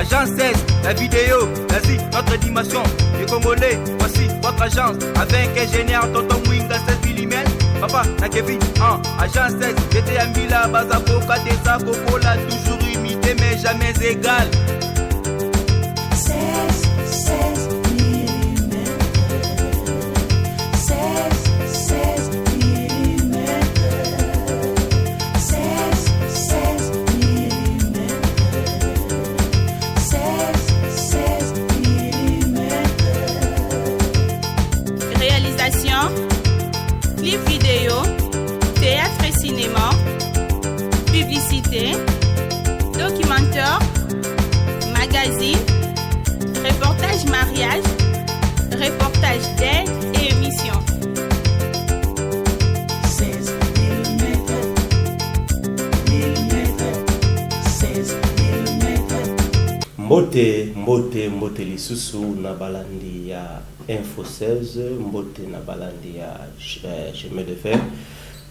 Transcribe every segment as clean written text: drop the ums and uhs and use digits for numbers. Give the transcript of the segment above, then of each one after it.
Agence 16, la vidéo, vas-y, notre animation. Les Congolais, voici votre agence. Avec ingénieur Tonton Mwinga 16 mm. Papa, na Kevin, Agence 16, j'étais à Mila, Bazakoka, Desa, Kokola, toujours imité mais jamais égal. 16 mm. 16 mm. 16 mm. 16 mm. Réalisation, clip vidéo, théâtre et cinéma, publicité, documentaire, magazine, reportage mariage, reportage d'aide et émission. 16 mm. 16 mm. Mbote lisusu na balandi ya Info 16, mbote na balandi ya chemin de fer.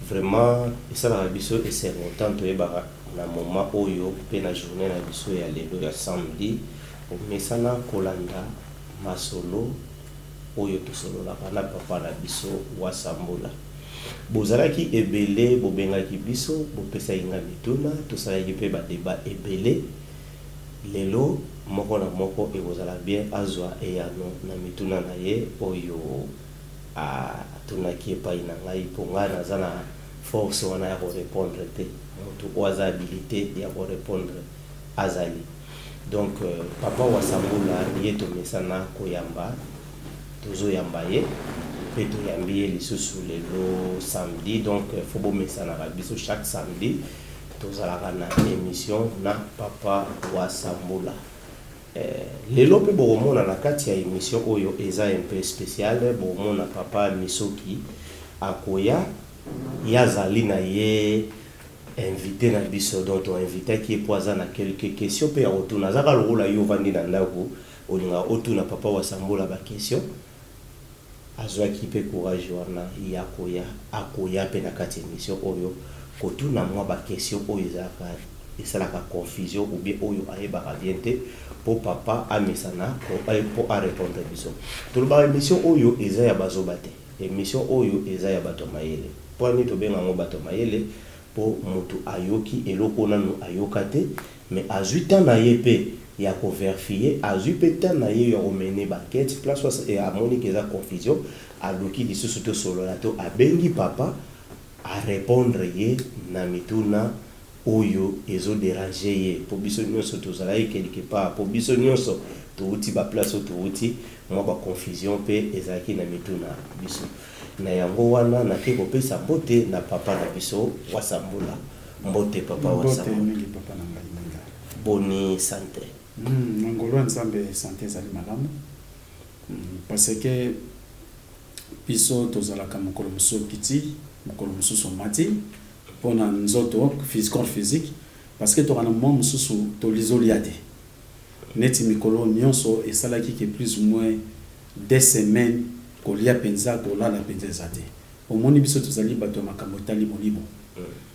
Vraiment, ça la biso et c'est longtemps to eba na moment oyo pe na journée na biso ya lelo ya samedi. Mesana kolanda masolo oyo to solo la na papa na biso wa Sambola. Bozalaki ebele bobengaki biso bopesa inga mituna to salaki pe ba débat ebele. Lelo moko na moko ekozala bien azwa eyano na mituna na ye oyo tunaki epai na ngai mpo ngai naza na force wana ya korépondre te moto oyo aza habilité ya korépondre azali. Donc papa wa Sambola ye tomesana koyamba tozoyamba ye mpe toyambi ye lisusu lelo samedi. Donc fo bomesanaka biso chaque samedi tozalaka na émission na papa wa Sambola. Lelo pe bomona na kati ya émission oyo eza un peu spécial. Bomona papa Misoki akoya yazali na ye invité na biso, dont on invité qui poisa na quelques questions pe otuna zaka lokola yo vandi na ndako olinga otuna papa wa Sambola ba question azwaki pe courage wana ya akoya pe na kati ya émission oyo kotuna mwa ba question oyo ezaka esalaka confusion ou bien oyo ayebaka bien te po papa amesana po a répondre biso. Toloba émission oyo eza ya bazoba te, émission oyo eza ya bato mayele po ani tobenga ngo bato mayele po mutu ayoki eloko nanu ayoka te mais azwi temps na ye pe ya ko vérifier, azwi pe temps na ye ya omene ba quête place et amoni que eza confusion aloki lisusu to solo la to abengi papa a répondre ye na mituna oyo ezo déranger ye po biso nyonso tozalaki quelque part po biso nyonso touti ba place touti mwa ba confusion pe ezalaki na mituna biso na yango wana na ke kopesa mbote na papa na biso wa Sambola. Mbote papa wa Sambola. Papa na ngai. Boni santé. Ngolo nzambe santé zali malamu. Parce que biso tozalaka mokolo mosusu kiti mokolo mosusu mati pona nzoto physique parce que tokana moment mosusu to lizoliate neti mikolo nyonso esalaki que plus ou moins 2 semaines kolia penza kolala penza zate omoni biso tozali bato makambo tali molimo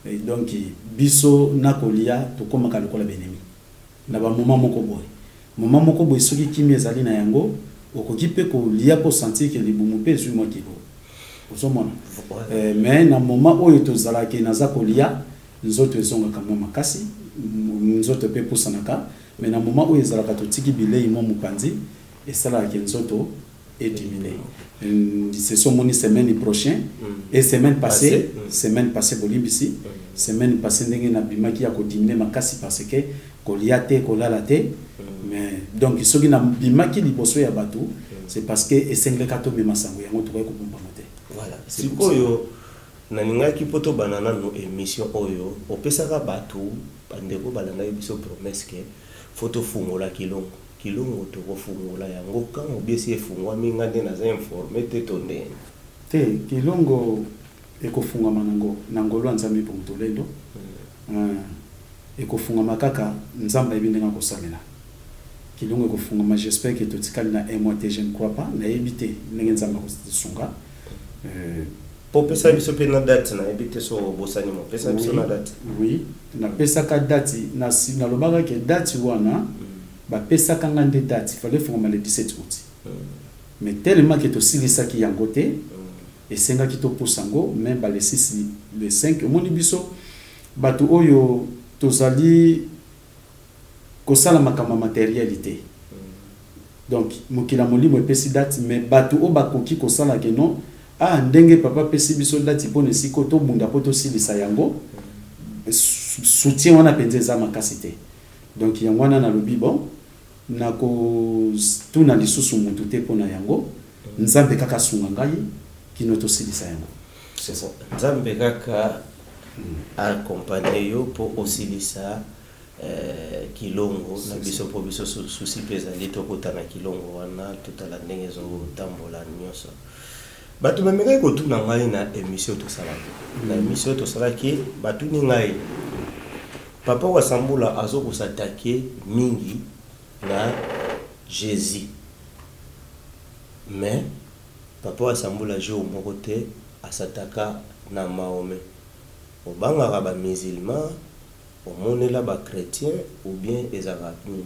et donc biso na kolia tokomaka lokola benemi na ba moment moko boy soki kimi ezali na yango okoki pe kolia po sentir que libumu pe zui mwa kilo osomona mais na moment oyo tozalaki naza kolia nzoto ezongaka mwa makasi nzoto pe pusanaka mais na moment oyo ezalaka totiki bilei mwa mopanzi esalaka nzoto et diminué. C'est son moni semaine prochaine et semaine passée bolimbisi semaine passée ndenge na bimaki ya ko diminuer makasi parce que koliate kolala te mais donc soki na bimaki liboso ya bato c'est parce que esengleka to mema sango yango to ko bomba mote. Voilà. Sikoyo naningaki poto banana no émission oyo opesaka bato bandeko balanga biso promesse que photo fungola kilongo to kofungola yango quand obiesi efungwa minga nde naza informé te tonde te kilongo ekofunga manango nangolo nzambe po mtolendo ekofunga makaka nzamba ebindenga kosalela kilongo ekofunga ma j'espère que totikali na un mois te je ne crois pas na ebité ndenge nzamba kosunga pour pesa biso pe na date na ebité so bosani mo pesa biso na date oui na pesa ka date na lobaka ke date wana pesa kanga des dates, il fallait faire le 17 août. Mais tellement que to silisa ki yangote et senga ki to posango même ba le 6 le 5 moni biso batu oyo tozali kosala makama matérialité. Donc mokila molimo pesi date mais batu o bakoki kosala ke non ndenge papa pesi biso date pone siko to bunda poto silisa yango soutien wana penze za makasite. Donc yango wana na lobi bon nako tuna lisusu mutu te pona yango nzambe kaka sunga ngai kino to silisa yango. C'est ça. Nzambe kaka accompagner yo po osilisa kilongo na biso po biso susi pesa lito kotana kilongo wana totala ndenge zo tambola nyoso. Batu memeka ko tuna ngai na émission to sala. Na émission to sala ki batu ni ngai papa wa Sambula azo ko s'attaquer mingi na Jésus. Mais papa wa Sambula jo moko te asataka na Mahomet. Obanga ba musulman, omonela ba chrétien ou bien ezaka nini.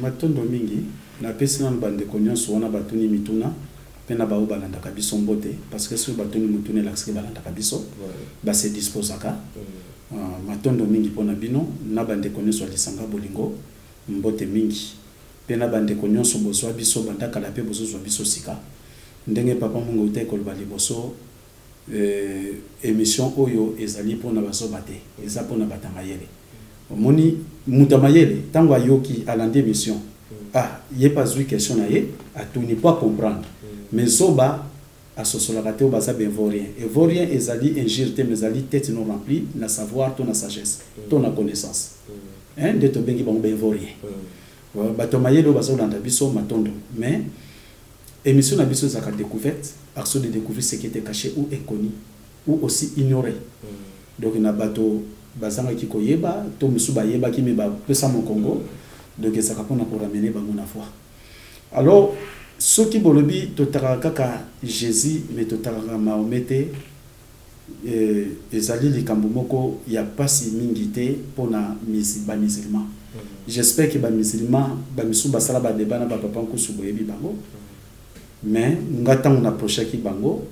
Matondo mingi na pesi na bande konyoso wana batuni mituna pena ba obalanda kabiso mbote parce que sur batuni mutune l'axe balanda kabiso ba se disposaka. Matondo mingi pona bino na bande konyoso alisanga bolingo mbote mingi pena bande konyoso boswa biso banda kala pe bozo biso sika ndenge papa mungo te ko bali boso émission oyo ezali pona baso bate eza pona batamayele moni mutamayele tango ayoki alande émission yé pas une question na ye atuni pas comprendre mais soba asosola kate o baza bevorien et vorien ezali ingirte mais ezali tête non remplie na savoir ton na sagesse ton na connaissance de to bengi bon bevorien batamayele o baso landa biso matondo mais émission na biso zaka découverte action de découvrir ce qui était caché ou inconnu ou aussi ignoré. Donc na bato bazanga ki koyeba to musuba yeba ki me ba pesa mon Congo donc ça kapona pour ramener bango na foi. Alors ce qui bolobi to tarakaka Jésus mais to taraka Mahomet ezali likambo moko ya pasi mingi te pona ba musulman. J'espère que ba musulman ba misuba sala ba débat na ba papa nkusu boyebi bango. Mais ngata on approche ki bango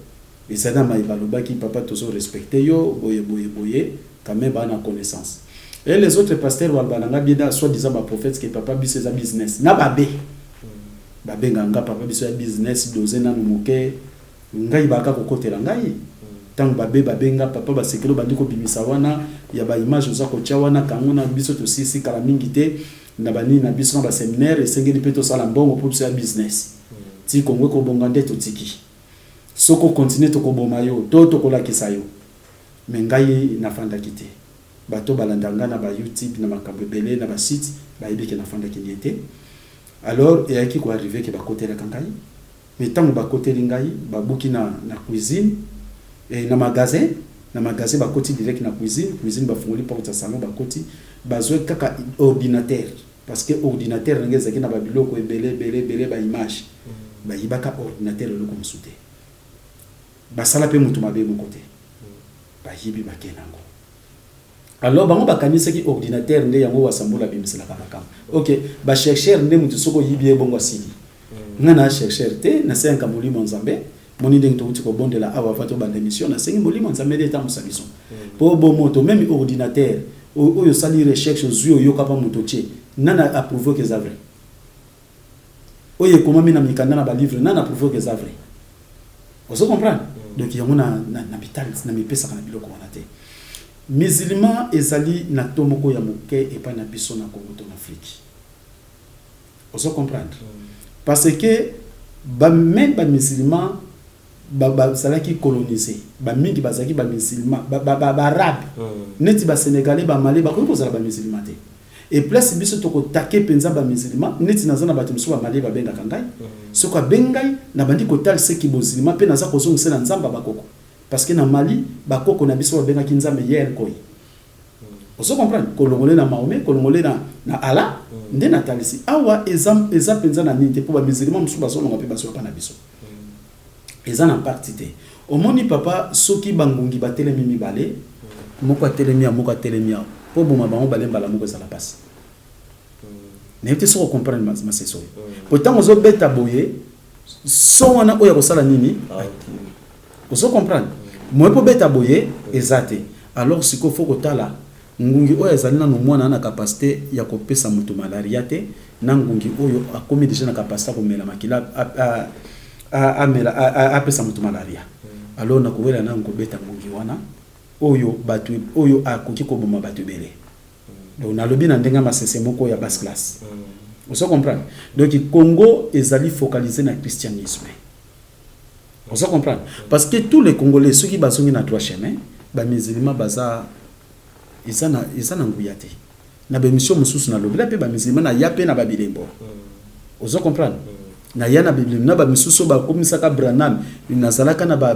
et ça na maïbaloba ki papa toujours respecté yo boye quand même ba na connaissance et les autres pasteurs walbananga bien soit disant ba prophète que papa biso za business na babe nganga papa biso ya business doze na muke ngai baka kokotela ngai tant babe nga papa ba sekelo bandi ko bimisa wana ya ba image za ko tia wana kangona biso to sisi kala mingi te na bani na biso na ba séminaire et sengeli peto sala mbongo pour biso ya business ti kongwe ko bongande to tiki soko continue to ko bomayo to ko lakisa yo mengai na fanda kité bato balandanga na ba YouTube na makambo belé na ba site ba yebeke na fanda kinyete alors et qui ko arriver que ba côté la kangai mais tant ba côté lingai ba buki na cuisine et na magasin ba côté direct na cuisine ba fungoli porte salon ba côté ba zo kaka ordinateur parce que ordinateur ngeza ki na ba biloko belé ba image ba yibaka ordinateur le comme souté ba sala pe mutu mabe mon côté ba yibi ba kenango alors bango ba kanisa ki ordinateur nde yango wasambula bimisela kaka OK ba chercheur nde mutu soko yibi e bongo asili ngana chercheur te na senga molimo nzambe moni ndenge to ko bondela awa fato ba émission na sengi molimo nzambe de tamu sabiso po bo moto même ordinateur oyo sali recherche zuyo yo kapa mutu tie nana approuver que ça vrai. Oye comment mina mikanda na ba livre nana approuver que ça vrai. Vous comprenez? Donc il y a na bital na mipesa kana biloko wana te. Musulman ezali na tomoko ya moke et pas na biso na Congo to en Afrique. Vous comprenez? Parce que même ba musulman ba salaki colonisé ba mingi bazaki ba musulman ba arabe neti ba sénégalais ba malais ba ko zala ba musulman te. Et place biso to ko taquer penza ba musulman neti nazana ba tumso ba malais ba benga kangai soko bengai na bandi ko tal se ki musulman pe naza ko zonga na nzamba bakoko parce que na Mali bakoko na biso ba benga ki nzambe yer koy. Vous comprenez? Kolongole na Mahomet kolongole na Allah nde na talisi awa eza penza na ninte po ba musulman musu ba zonga pe ba so pa na biso. Eza na partité omoni papa soki bangungi batelemi mibale moko atelemi moko atelemi po boma bango balemba la moko za la passe n'était pas comprendre ma c'est pourtant aux beta boye so wana oya kosala nini ozo comprendre moi po beta boye ezate alors siko faut kotala ngungi oyo ezali na mwana na capacité ya kopesa mutu malaria te na ngungi oyo akomi déjà na capacité ko mela makila a pesa mutu malaria alors na kowela na ngobeta ngungi wana oyo batu oyo akoki ko boma batu belé donc na lobi na ndenga masese moko ya basse classe vous comprenez donc Congo ezali focalisé na christianisme vous comprenez parce que tous les Congolais ceux qui basongi na trois chemins ba musulmans baza izana nguyate na ba mission mususu na lobi la pe ba musulmans na yape na ba bilembo vous comprenez na yana bible na ba misusu ba komisa ka Branham na zalaka na ba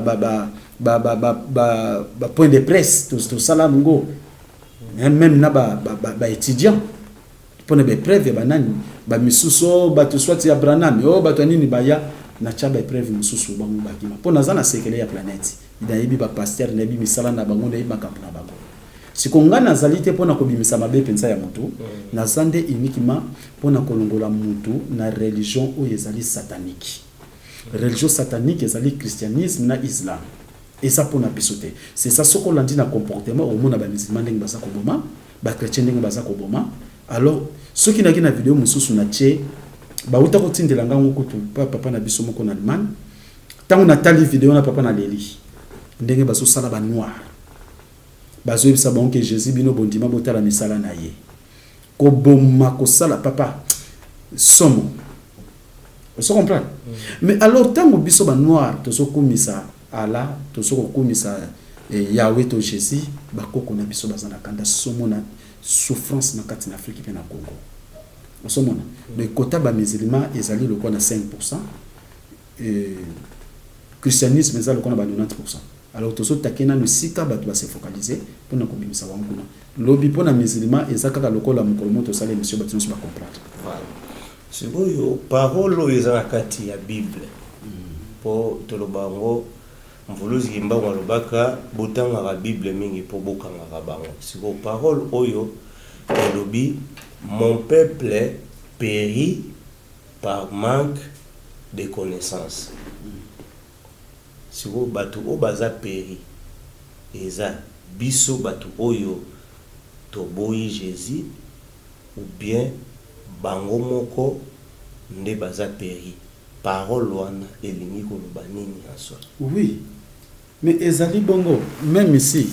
point de presse tout ça là ngo même na ba étudiant pour ne pas preuve banani ba misusu ba to soit ya Branham yo ba to nini ba ya na chaba preuve misusu ba mu bakima pour na zana sekele ya planète ida yebi ba pasteur na yebi misala na bango na yebi makambo na bango sikonga na zalité pour na kobimisa mabe pensa ya mutu na zande uniquement pour na kolongola mutu na religion ou ezali satanique religion satanique ezali christianisme na islam et ça pour na bisoté c'est ça ce qu'on a dit na comportement au monde ba musulman ndenge baza ko boma ba chrétien ndenge baza ko boma alors ceux qui na vidéo mususu na tché ba uta ko tindela ngango kutu papa na biso moko na Allemagne tango na tali vidéo na papa na leli ndenge baso sala ba noir bazo bisa bon que Jésus bino bondima botala misala na ye ko bomma ko sala papa somo vous comprenez mais alors tango biso ba noir to so komisa ala to so komisa Yahweh to Jésus ba koko na biso bazana kanda somo na souffrance na kati na Afrique pe na Congo osomona le quota ba musulman ezali le quoi na 5% et christianisme ezali le quoi na 90%. Alors tout ça takena musika ba se focaliser pour na kobimisa wanguna lobi pour na musulman ezaka ka lokola mukolo to sala monsieur batino ba comprendre voilà sikoyo parole ezana kati ya Bible po tolobango mvuluzi imbango lobaka botanga la Bible mingi po bokanga bango siko parole oyo elobi mon peuple périt par manque de connaissances. Si vous batu o baza péri eza biso batu oyo toboyi Jésus ou bien bango moko nde baza péri parole wana elingi koloba nini aso. Oui, mais ezali bongo même ici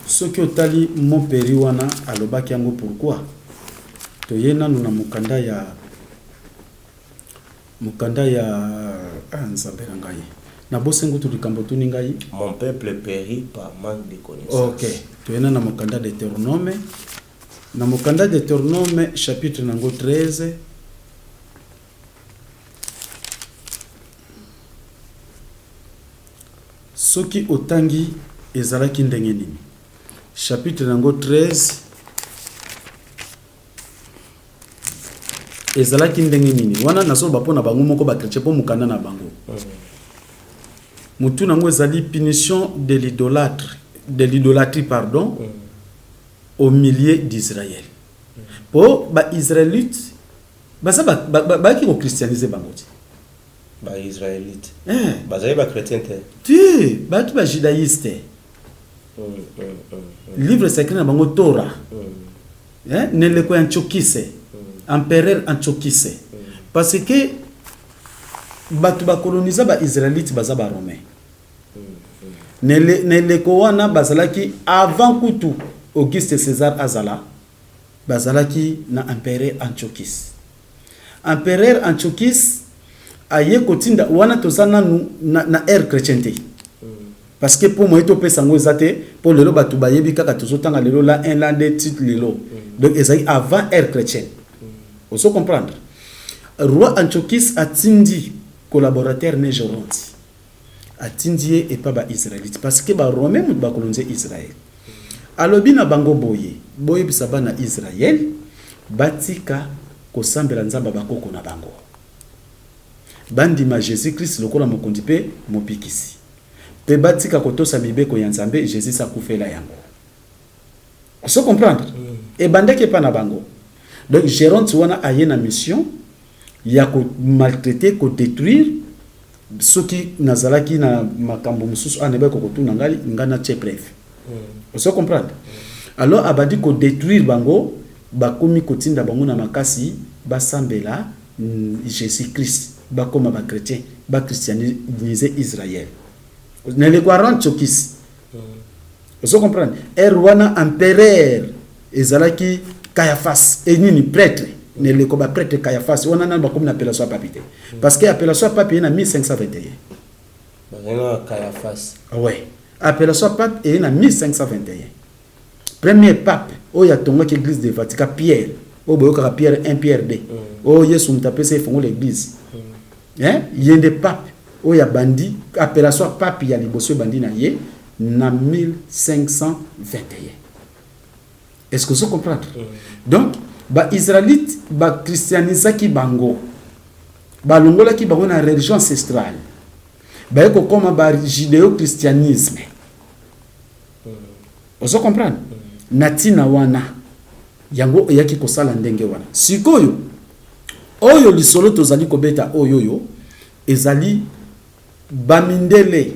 ceux qui otali mon péri wana alobaki yango pourquoi toyena nuna mukanda ya nzambela ngai na bosengo tu likambo tu ngai mon peuple périt par manque de connaissances. OK toyena na mukanda de Deutéronome chapitre nango 13 soki otangi ezalaki ndenge nini chapitre nango 13 ezalaki ndenge nini wana nazo bapona bango moko ba chrétien po mukanda na bango mutu nango ezali punition de l'idolâtrie pardon au milieu d'Israël po ba israélite baza ba ki ko christianiser bango ti ba israélite baza ba chrétien te ti ba ki ba judaïste livre sacré na bango Torah ne le ko Antiochise empereur Antiochise parce que batu ba coloniser ba israélite baza ba romain ne le ko wana bazalaki avant kutu Auguste César azala bazalaki na empereur Antiochis aye kotinda wana tozana na ère chrétienté parce que pour moi to pesa ngo ezate pour lelo batu bayebi kaka tozotanga lelo la un la deux titre lelo donc ezali avant ère chrétienne vous comprendre roi Antiochis atindi collaborateur ne Géronte atindi et pas ba israélite parce que ba romain mut ba coloniser Israël alobi na bango boye bisaba na Israël batika kosambela nzamba bakoko na bango bandima Jésus Christ lokola mokondi pe mopikisi pe batika kotosa mibeko ya nzambe Jésus akufela yango vous comprendre et bandeke pa na bango Donc Géronte wana aye na mission ya ko maltraiter, ko détruire soki nazalaki na makambo mususu anebe ko tuna ngali ngana che bref. Vous comprenez? Alors abadi ko détruire bango bakomi kotinda bango na makasi basambela Jésus Christ bakoma ba chrétien ba christianiser Israël. Ne le quarante chokis. Vous comprenez? Erwana empereur ezalaki Caiaphas et nini prêtre ne le koba prêtre Caiaphas on a na bakomi na appellation papité parce que appellation pape na 1521. Bazena Caiaphas. Ouais. Appellation pape est na 1521. Premier pape oya tonga ki église de Vatican Pierre. O boyoka Pierre 1 Pierre 2. O Yesu mtapese fongo l'église. Hein? Yende pape oya bandi appellation pape ya liboso bandi na ye na 1521. Est-ce que vous comprenez? Donc ba israélite ba christianisa ki bango. Ba longola ki bango na religion ancestrale. Ba yeko koma ba judéo-christianisme. Vous comprenez? Natina wana yango yaki kosala ndenge wana. Sikoyo oyo lisolo tozali kobeta oyo ezali bamindele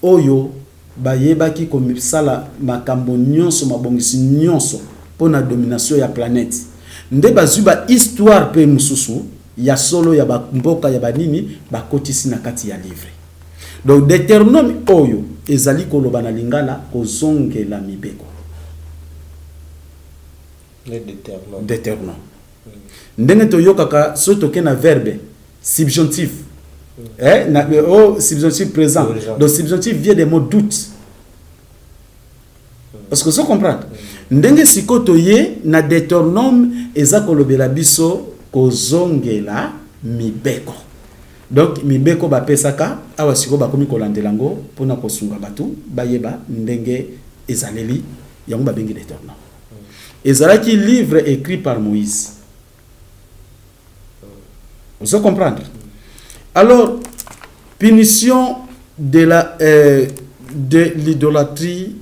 oyo bayebaki komisala makambo nyonso mabongisi nyonso pona domination ya planète. Nde bazwi ba histoire pe mususu ya solo ya mboka ya banini bakotisi na kati ya livre. Donc Deutéronome oyo ezali koloba na lingala kozongela mibeko. Le Deutéronome. Ndenge toyokaka soto ke na verbe subjonctif. Subjonctif présent. Donc subjonctif vient des mots doute. Parce que ça comprend. Ndenge sikoto ye na Deutéronome eza kolobela biso kozongela mibeko. Donc mibeko bapesaka awa siko bakomi kolandelango pona kosunga batu bayeba ndenge ezaleli yango babengi Deutéronome. Ezalaki livre écrit par Moïse. Vous comprenez? Alors, punition de l'idolâtrie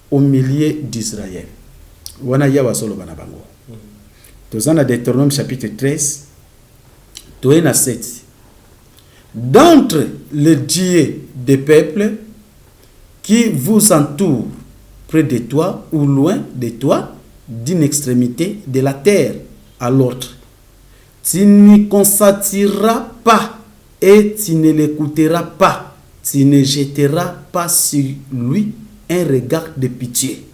au milieu d'Israël. Wana yawa solo bana bango. Tozana Deutéronome chapitre 13, toena 7. D'entre les dieux des peuples qui vous entourent près de toi ou loin de toi, d'une extrémité de la terre à l'autre, tu n'y consentiras pas et tu ne l'écouteras pas, tu ne jetteras pas sur lui un regard de pitié,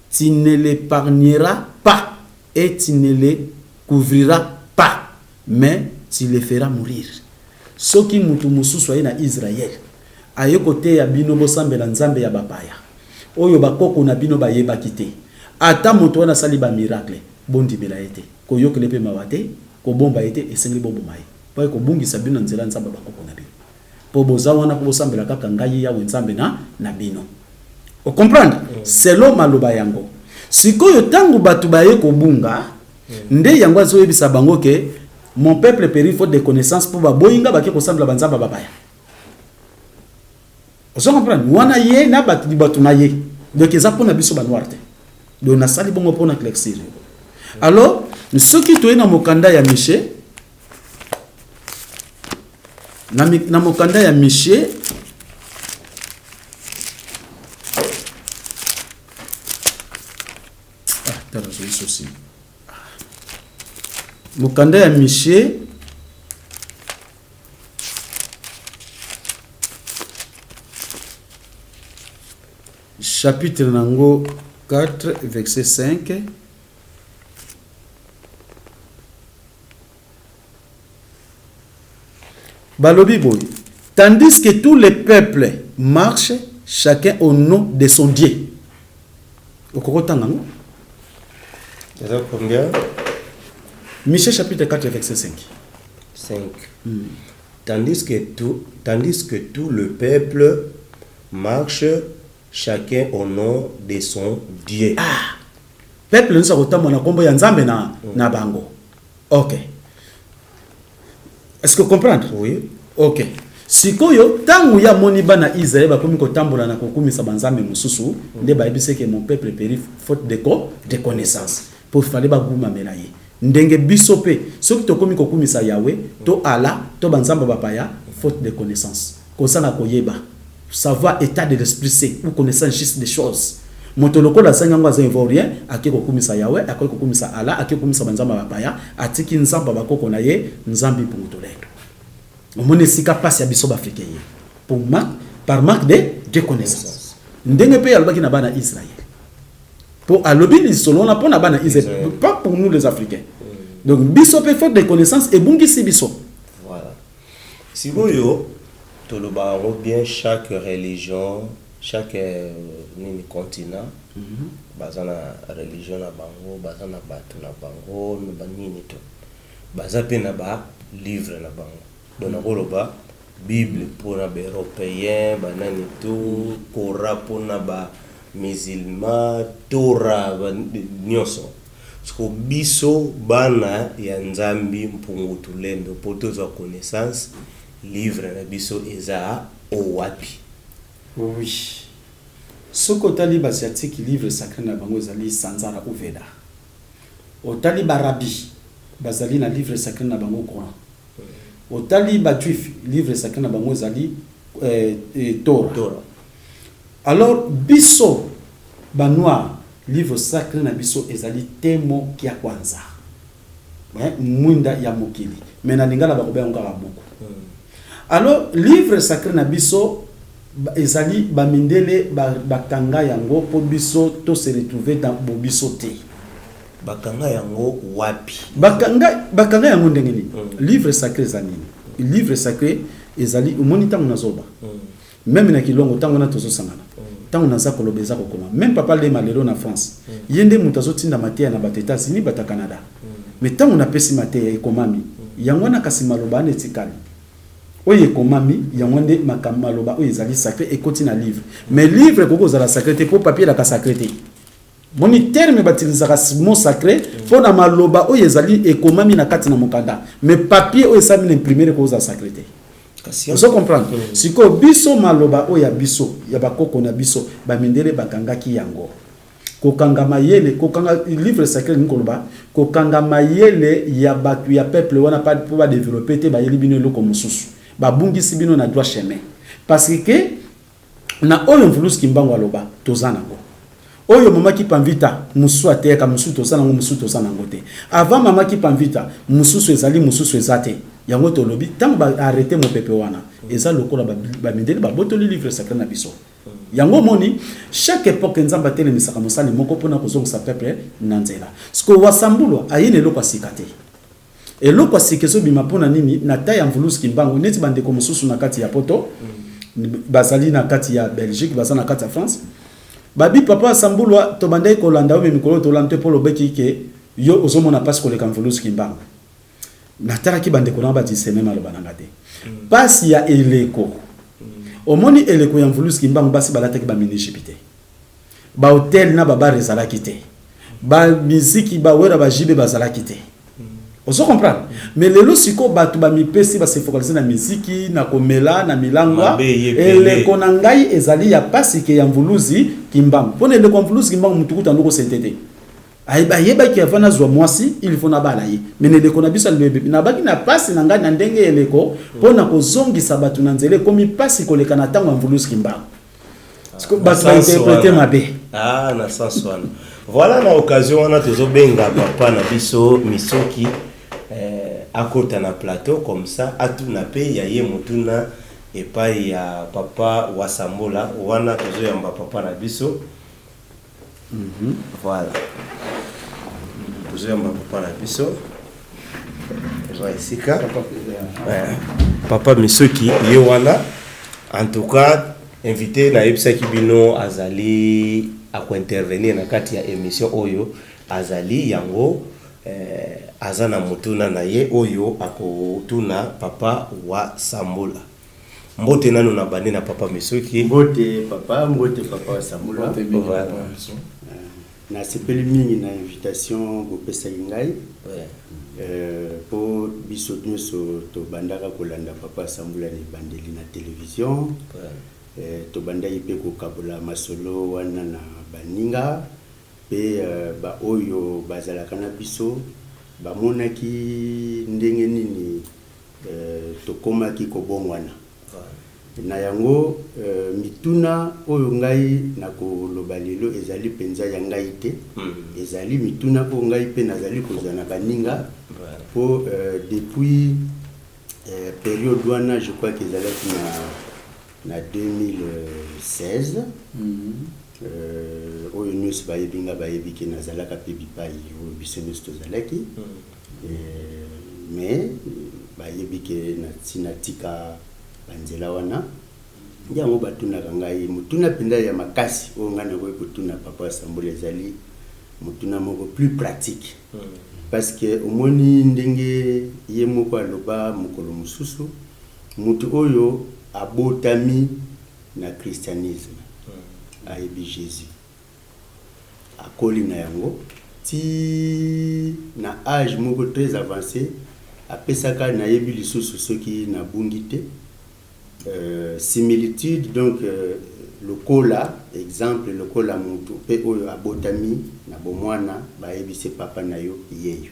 tu ne l'épargneras pas et tu ne le couvriras pas, mais tu le feras mourir. Ce qui mutu mususu na Israël aye kote ya bino bosambela nzambe ya bapaya oyo bakoko na bino bayeba kite ata moto wana sali ba miracle bondi bela ete koyokele pe mawate ko bomba ete esengeli bomba mai pa ko bungisa bino nzela nzamba bakoko na bino po boza wana ko bosambela kaka ngai ya nzambe na bino. O comprendre? Selo maloba yango sikoyo tangu batu baye ko bunga nde yango azoyebisa bango ke mon peuple périt faute de connaissances pour baboyinga baki ko sambela banzamba babaya. Vous comprenez? Wana ye na batu na ye donc eza pona biso banwarte donc na sali bongo pona klexir. Alors ce qui toye na mokanda ya Miché na mokanda ya Miché aussi mokanda ya Miché chapitre nango 4 verset 5. Balobi boy, tandis que tous les peuples marchent chacun au nom de son Dieu. Okokotanga ngo? C'est combien? Michée chapitre 4 verset 5. 5. Tandis que tout le peuple marche chacun au nom de son Dieu. Ah. Peuple nous avons na kombo ya nzambe na bango. OK. Est-ce que vous comprenez? Oui. OK. Sikoyo tangu ya moni bana Israël bakomi kotambola na kokumisa banzambe mususu nde bayebise que mon peuple périt faute de connaissance. pour fallait ba guma melaye ndenge biso pe soki to komi kokumisa Yahweh to ala to banzamba bapaya faute de connaissance kozanga koyeba savoir état de l'esprit c'est ou connaissance juste des choses moto lokola sanga ngwa ivoirien akiko kumisa Yahweh akiko kumisa ala akiko kumisa banzamba bapaya atiki nzamba bakoko na ye nzambi pungutolendo omone sika passe ya biso africain pour par marque de connaissance ndenge pe alobaki na bana Israël pour alobi selon la pona bana Israël pas pour nous les Africains donc biso pe faute de connaissance et bungisi biso voilà si boyo to lo ba bien chaque religion chaque continent bazana religion na bango bazana batu na bango na banini to baza pe na ba livre na bango dona koloba Bible pour les Européens, banani tout, Korah pour les musulmans, Torah nyoso. Parce que biso bana ya nzambi mpungutulendo pour tous la connaissance livre na biso eza o wapi. Oui. Soko tali basiatique livre sacré na bango ezali Sanzara ou Veda. O tali barabi bazali na livre sacré na bango Coran. Au tali juif livre sacré na bango zali Torah. Alors biso banwa livre sacré na biso ezali temo kia kwanza mwinda ya mokili mais na lingala ba kobenga ngaboko. Alors livre sacré na biso ezali bamindele bakanga yango po biso to se retrouver dans bobiso te. Bakanga yango wapi bakanga yango ndengeni livre sacré zanini livre sacré ezali omoni tango nazoba même na kilongo tango na tozo sangana tango naza kolobeza kokoma même papa le malero na France yende mutazo tinda matia na bat États-Unis bata Canada mais tango na pesi matia ekomami yango na kasima loba ne tikali oye komami yango nde makamaloba oye ezali sacré ekoti na livre mais livre koko za la sacré pour papier la ka sacré. Mon terme batilisaka mot sacré pour na maloba o yezali ekomami na kati na mokanda mais papier o esami l'imprimer ko za sacrété. Vous comprendre siko biso maloba o ya biso ya bakoko na biso ba mindele bakanga ki yango kokanga mayele kokanga livre sacré ngoloba kokanga mayele ya batu ya peuple wana pas pour ba développer te ba yeli bino loko mususu ba bungisi bino na droit chemin parce que na oyo mvulus kimbango aloba tozana ngo oyo mama ki panvita musu ateka musu tozana ngo musu tozana ngo te avant mama ki panvita mususu ezali mususu ezate yango to lobi tant ba arrêter mon pepe wana eza lokola ba mindeli ba botoli livre sacré na biso yango moni chaque époque nzamba tele misaka musali moko pona kozonga sa peuple na nzela sko wasambulwa ayine lokwa sikate eloko sikeso bima pona nini na taya mvulus kimbango neti bande ko mususu na kati ya poto bazali na kati ya Belgique bazali na kati ya France babi papa sambulwa to bandai ko landa o mikolo to lante polo beki ke yo ozomona passe ko le kamvulus kimbango na tara ki bande ko na ba diseme malo bananga te passe ya eleko omoni eleko ya mvulus kimbango basi balata ki ba municipalité ba hotel na ba bar ezalaki te ba musique ba wera ba jibe bazalaki te. On se comprend. Mais le losiko batu ba mipesi ba se focaliser na musique na komela na milangwa et le konangai ezali ya pasi ke ya mvuluzi kimbango. Pone le konvuluzi kimbango mutukuta ndoko sentete. Aiba yeba ki avana zwa mwasi il faut na bala yi. Mais ne le konabisa lebe na baki na pasi na ngai na ndenge eleko pona kozongisa batu na nzele komi pasi koleka na tango mvuluzi kimbango. Siko batu ba interpréter mabe. Ah na sens wana. Voilà na occasion wana tozo benga papa na biso misoki akota na plateau comme ça atuna pe ya ye mutuna et pas ya papa wasambola wana tozo yamba papa na biso voilà tozo yamba papa na biso Sika papa misoki ye wana en tout cas invité na ebisa kibino azali ako intervenir na kati ya émission oyo azali yango azana mutuna na ye oyo ako tuna papa wa Sambola mbote nanu na bande na papa misoki mbote papa wa Sambola na sepeli mingi na invitation go pesa ngai pour biso nyonso to bandaka kolanda papa Sambola ni bandeli na télévision to bandai pe ko kabola masolo wana na baninga pe ba oyo bazalaka na biso bamonaki ndenge nini tokomaki kobongwana na yango mituna oyo ngai na koloba lelo ezali penza ya ngai te ezali mituna oyo ngai pe nazali kozwa na baninga po depuis période wana je crois que ezalaki na 2016 oyo nyonso bayebi nga bayebi ke nazalaka mpe bipai oyo biso nyonso tozalaki mais bayebi ke natika banzela wana yango batunaka ngai mutuna mpenza ya makasi oyo ngai nakoki kotuna papa Sambula ezali mutuna moko plus pratique parce que omoni ndenge ye moko aloba mokolo mosusu mutu oyo abotami na christianisme ayebi Jésus akoli na yango ti na âge moko très avancé apesaka nayebi lisusu soki na bungi te similitude donc lokola exemple lokola mutu pe oyo abotami na bomwana bayebi se papa na yo yeyo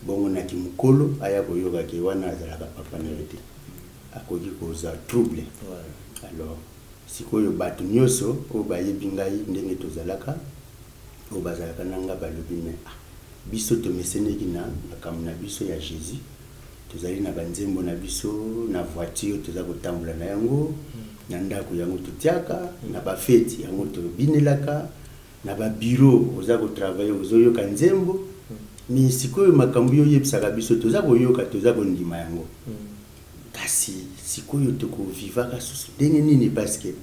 bongo na kimukolo aya koyoka ke wana azalaka papa na yo te akoki koza trouble alors sikoyo bato nyonso oyo bayebi ngai ndenge tozalaka oyo bazalaka nanga balobi me biso tomeseneki na makambo na biso ya Jésus tozali na banzembo na biso na voiture toza kotambola na yango na ndako yango totiaka na bafeti yango tobinelaka na babiro oza kotravaille ozoyoka nzembo mi sikoyo makambo yo yebisaka biso toza koyoka toza kondima yango kasi sikoyo tokovivaka susu ndenge nini parce que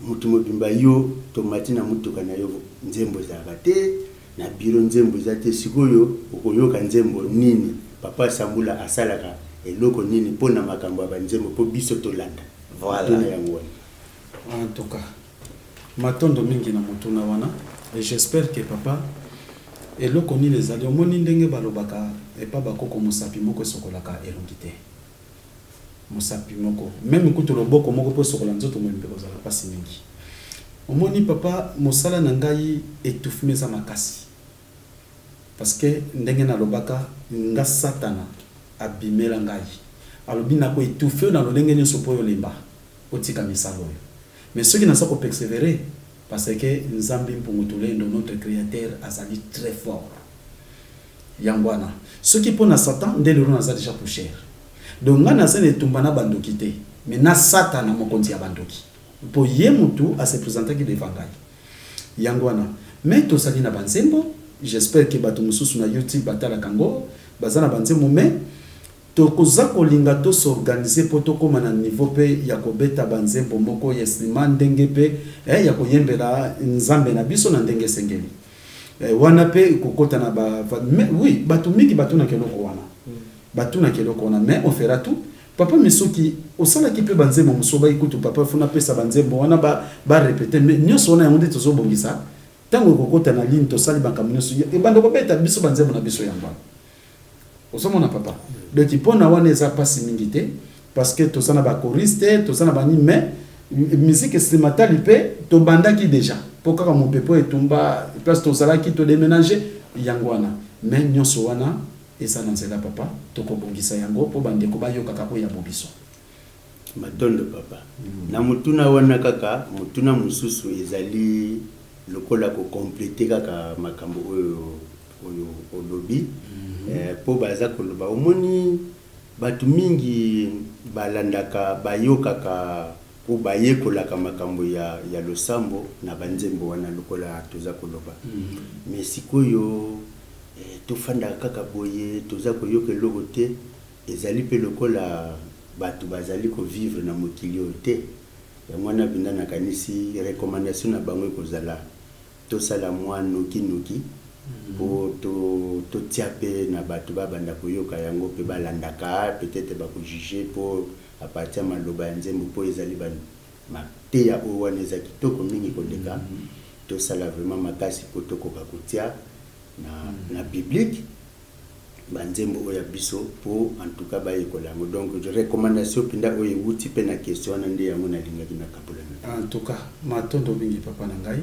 mutu mobimba yo tomati na mutuka na yo nzembo ezalaka te na biro nzembo eza te sikoyo okoyoka nzembo nini papa Sambula asalaka eloko nini mpona makambo ya banzembo mpo biso tolanda voilà yango en tout cas matondo mingi na mutuna wana et j'espère que papa eloko nini ezali omoni ndenge balobaka epa bakoko mosapi moko esokolaka elongi te mosapi moko même kutu loboko moko po sokola nzoto molimbe kozala pasi mingi omoni papa mosala na ngai etufumeza makasi parce que ndenge na lobaka nga satana abimela ngai alobi na ko etufe na ndenge nyonso po yolemba otika misalo oyo mais ceux qui na sako persévérer parce que nzambi mpungutulendo notre créateur azali très fort yangwana ceux qui pona satan ndelo na za déjà pour cher donc nga na sene tumbana bandoki te mais na satana mokonzi ya bandoki po ye mutu a se présenter qui devant ngai yangwana mais to sali na banzembo j'espère que bato mususu na YouTube batala kango bazana banzembo mais to koza kolinga to s'organiser po to koma na niveau pe ya kobeta banzembo moko yesima ndenge pe ya koyembela nzambe na biso na ndenge sengeli wana pe kokota na ba mais oui bato mingi bato na keloko wana bato na keloko wana mais on fera tout papa misoki osala ki pe banzembo musoba ikutu papa funa pesa banzembo wana ba répéter mais nyonso wana yango ndito zobongisa tango kokota na ligne to sali bankamnyo e bando kobeta biso banzembo na biso yamba osomona papa donc ipona wana eza pasi mingi te parce que tosana ba choriste tosana bani mais musique instrumentale pe to bandaki déjà po kaka mon pepo etumba place tosala ki to déménager yangwana mais nyonso wana eza na nzela papa to kobongisa yango po bande ko bayoka kako ya bobiso matondo papa na mutuna wana kaka mutuna mususu ezali lokola ko compléter kaka makambo oyo olobi po baza koloba omoni batu mingi balandaka bayokaka po bayekolaka makambo ya losambo na banzembo wana lokola toza koloba mais sikoyo tofanda kaka boye toza koyoka eloko te ezali pe lokola batu bazali ko vivre na mokili oyo te yango wana binda na kanisi recommandation na bango ekozala tosala mwa noki po to tiape na batu babanda koyoka yango pe balandaka peut-être bakojuger po à partir maloba ya nzembo po ezali mateya oyo wana eza kitoko mingi koleka tosala vraiment makasi po tokoka kotia na biblique banzembo oyo ya biso po en tout cas bayekola yango donc recommandation pinda oyo ewuti pe na question wana nde yango nalingaki na kapolana en tout cas matondo mingi papa na ngai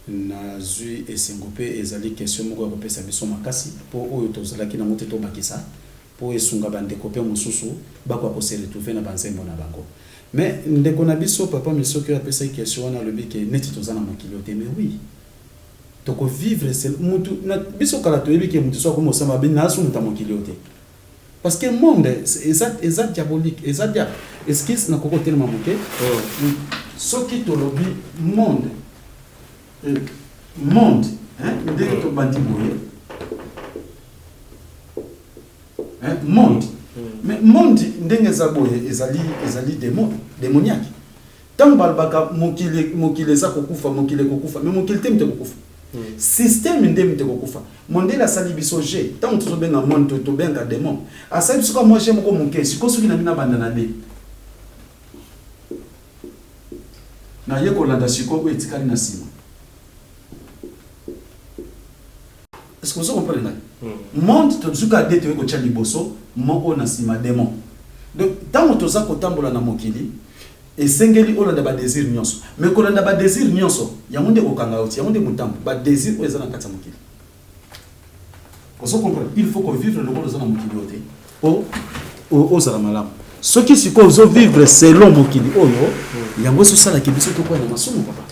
nazwi esengo mpe ezali question moko ya kopesa biso makasi mpo oyo tozalaki nango te tobakisa mpo esunga bandeko mpe mosusu bakwa kose retrouve na banzembo na bango. Mais ndeko na biso papa misoki apesaki question wana alobi ke neti toza na mokili oyo te. Mais oui, toko vivre mutu na biso kala toyebi ke mutu so akomi osamba mabe nasu mutu mokili oyo te. Parce que monde eza diabolique, eza diable. Esquisse na koko telema moke soki tolobi monde ndenge tobandi boye monde. Mais monde ndenge eza boye ezali démoniaque. Tant balbaka mokili eza kokufa mokili kokufa mais mokili te mte kokufa. Système ndenge mte kokufa. Monde la sali biso je tant to benga monde to benga démon. Asali biso moi j'aime ko moke siko soki na mina banda na be. Na yeko landa siko ko etikali na sima. Est-ce que vous comprenez? Monde to zuka dete ko tchali boso moko na sima démon. Donc tant to za ko tambola na mokili esengeli olanda ba désir nyonso. Mais ko landa ba désir nyonso yamunde okanga oti yamunde mutambo ba désir o ezana kata mokili. Vous comprenez? Il faut qu'on vive le rôle de la mokili o zala malamu. Ce qui si ko zo vivre selon mokili oyo yango so sala ki biso to ko na masumu papa.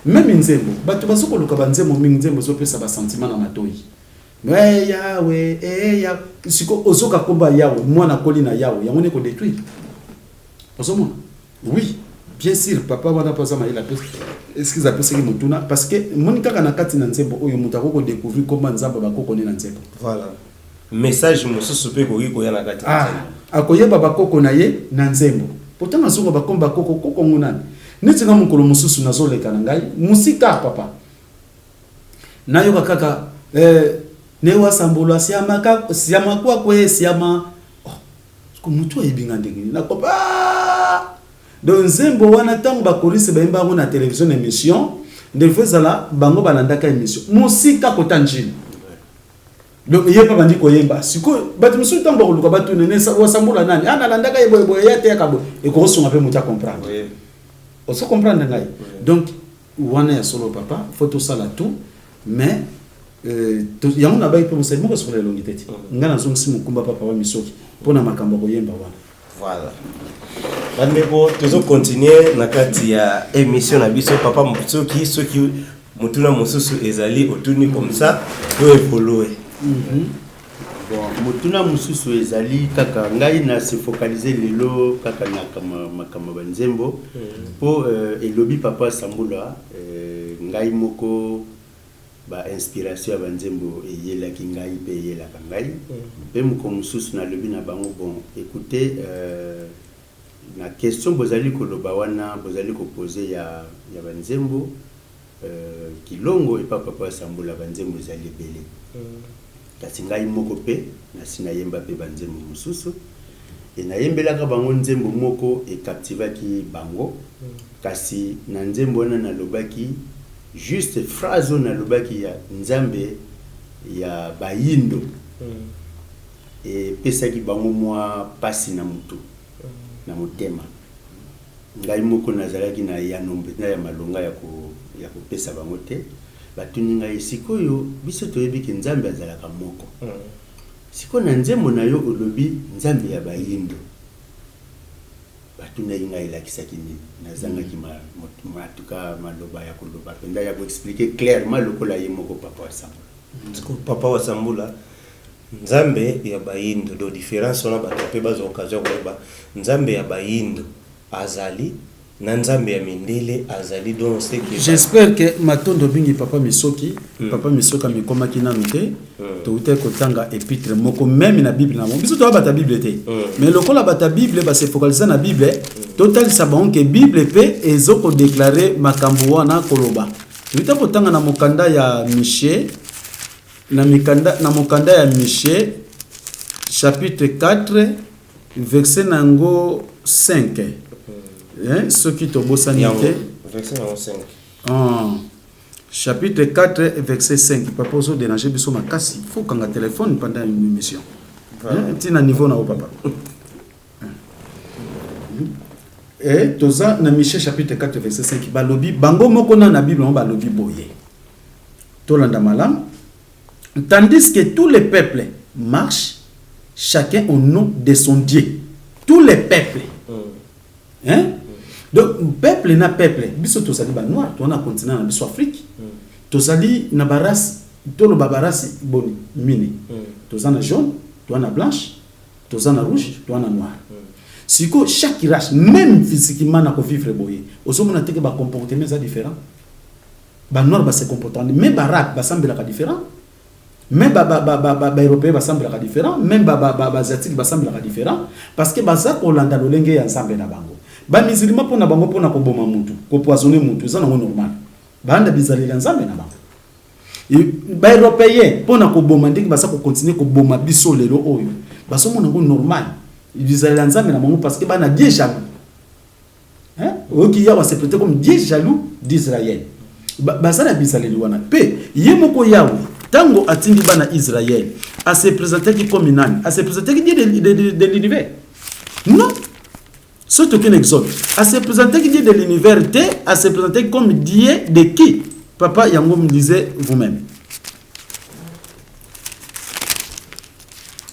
Même nzembo bato bazoko luka banzembo mingi nzembo zo pesa ba sentiment na matoi. Mais yawe ya siko ozoka komba yawe mwana koli na yawe yango ne ko détruire. Osomona? Oui, bien sûr papa wana pas ma il a pesa. Est-ce qu'ils appellent ça mutuna parce que monika kana kati na nzembo oyo mutako ko découvrir comment nzambo bakoko ne na nzembo. Voilà. Message mosusu pe ko yana kati. Akoyeba bakoko na ye na nzembo. Pourtant azongo bakomba koko ngunani. Neti nga mukolo mosusu nazoleka na ngai musika papa. Nayoka kaka newa sambolwa siama kwa kwe siama ko mutu ayibinga ndenge na kopa. Donc nzembo wana tango bakolise baimba ngo na télévision émission ndefezala bango balandaka émission musika kotanjini. Donc yepa bandi koyemba siko batu musu tango koluka batu nene wasambola nani ana landaka yeboyeboye yate yakabo e ko songa pe muta comprendre. On se comprend ngai. Donc wana ya solo papa faut tout ça là tout mais yango na bai pe musa moko sur la longité. Ngana zongo simu kumba papa wa misoki pona makambo koyemba wana. Voilà. Bandeko tozo continuer na kati ya émission na biso papa Mutsoki soki mutuna mosusu ezali otuni comme ça to évoluer. Bon mutuna mosusu ezali kaka ngai na se focaliser lelo kaka na kama banzembo po elobi papa Sambula ngai moko ba inspiration ya banzembo eyela ki ngai pe eyela ka ngai pe moko mosusu na lobi na bango bon écoutez na question bozali koloba wana bozali ko poser ya banzembo kilongo et papa Sambula banzembo ezali belé kasi ngai moko pe na sina yemba pe banzembo mosusu et na yembelaka bango nzembo moko e captivaki bango kasi na nzembo wana na lobaki juste phrase na lobaki ya nzambe ya bayindo et pesaki bango mwa pasi na mutu na motema ngai moko nazalaki na ya nombe na ya malonga ya ko pesa bango te batuni ngai sikoyo biso toyebi ke nzambe azalaka moko siko na nzembo na yo olobi nzambe ya bayindo batuna ngai la kisaki ni nazanga ki matuka maloba ya koloba penda ya ko expliquer clairement lokola ye moko papa wa Sambula siko papa wa Sambula nzambe ya bayindo do différence on a bato bazo occasion ko nzambe ya bayindo azali na nzambe ya mindele azali donc c'est que j'espère que matondo bingi papa misoki papa misoka mikoma kina nute to ute ko tanga épître moko même na bible na mo biso to bata bible te mais lokola bata bible ba se focaliser na bible total sabon que bible pe ezoko déclarer makambo wana koloba to ko tanga na mokanda ya Michée na mokanda ya Michée chapitre 4 verset nango 5 ce qui te bosanité verset 5 chapitre 4 verset 5 papa ozo déranger biso makasi faut kanga téléphone pendant une émission tina niveau na o papa et toza na Michée chapitre 4 verset 5 balobi bango moko na bible on balobi boye tolanda malam, tandis que tous les peuples marchent chacun au nom de son Dieu. Tous les peuples. Hein? Donc, peuple na peuple. Biso tozali ba noir, to na continent na biso Afrique. Tozali na baras, to lo babarasi boni mini. Tozana jaune, to na blanche, tozana rouge, to na noir. Siko chaque race, même physiquement na ko vivre boye. Osomona teke ba comportement ça différent. Ba noir ba se comportement, même barak ba sambela ka différent. Même ba européen ba sambela ka différent, même ba asiatique ba sambela ka différent parce que baza ko landa lolenge ya nsambe na bango. Ba musulman pona bango pona ko boma mutu, ko poisonner mutu, ça na normal. Ba anda bizali ya nsambe na bango. Ba européen pona ko boma ndiki basa ko continuer ko boma biso lelo oyo. Baso mona ngo normal. Bizali ya nsambe na bango parce que ba na Dieu jaloux. Hein? Oki ya wa se prêter comme Dieu jaloux d'Israël. Baza na bizali wana. Pe yemoko yawo tango atindi bana Israël a se présenter comme inani, a se présenter Dieu de l'univers. Non. Surtout qu'un exode. À se présenter Dieu de l'univers, à se présenter comme Dieu de qui? Papa Yango me disait vous-même.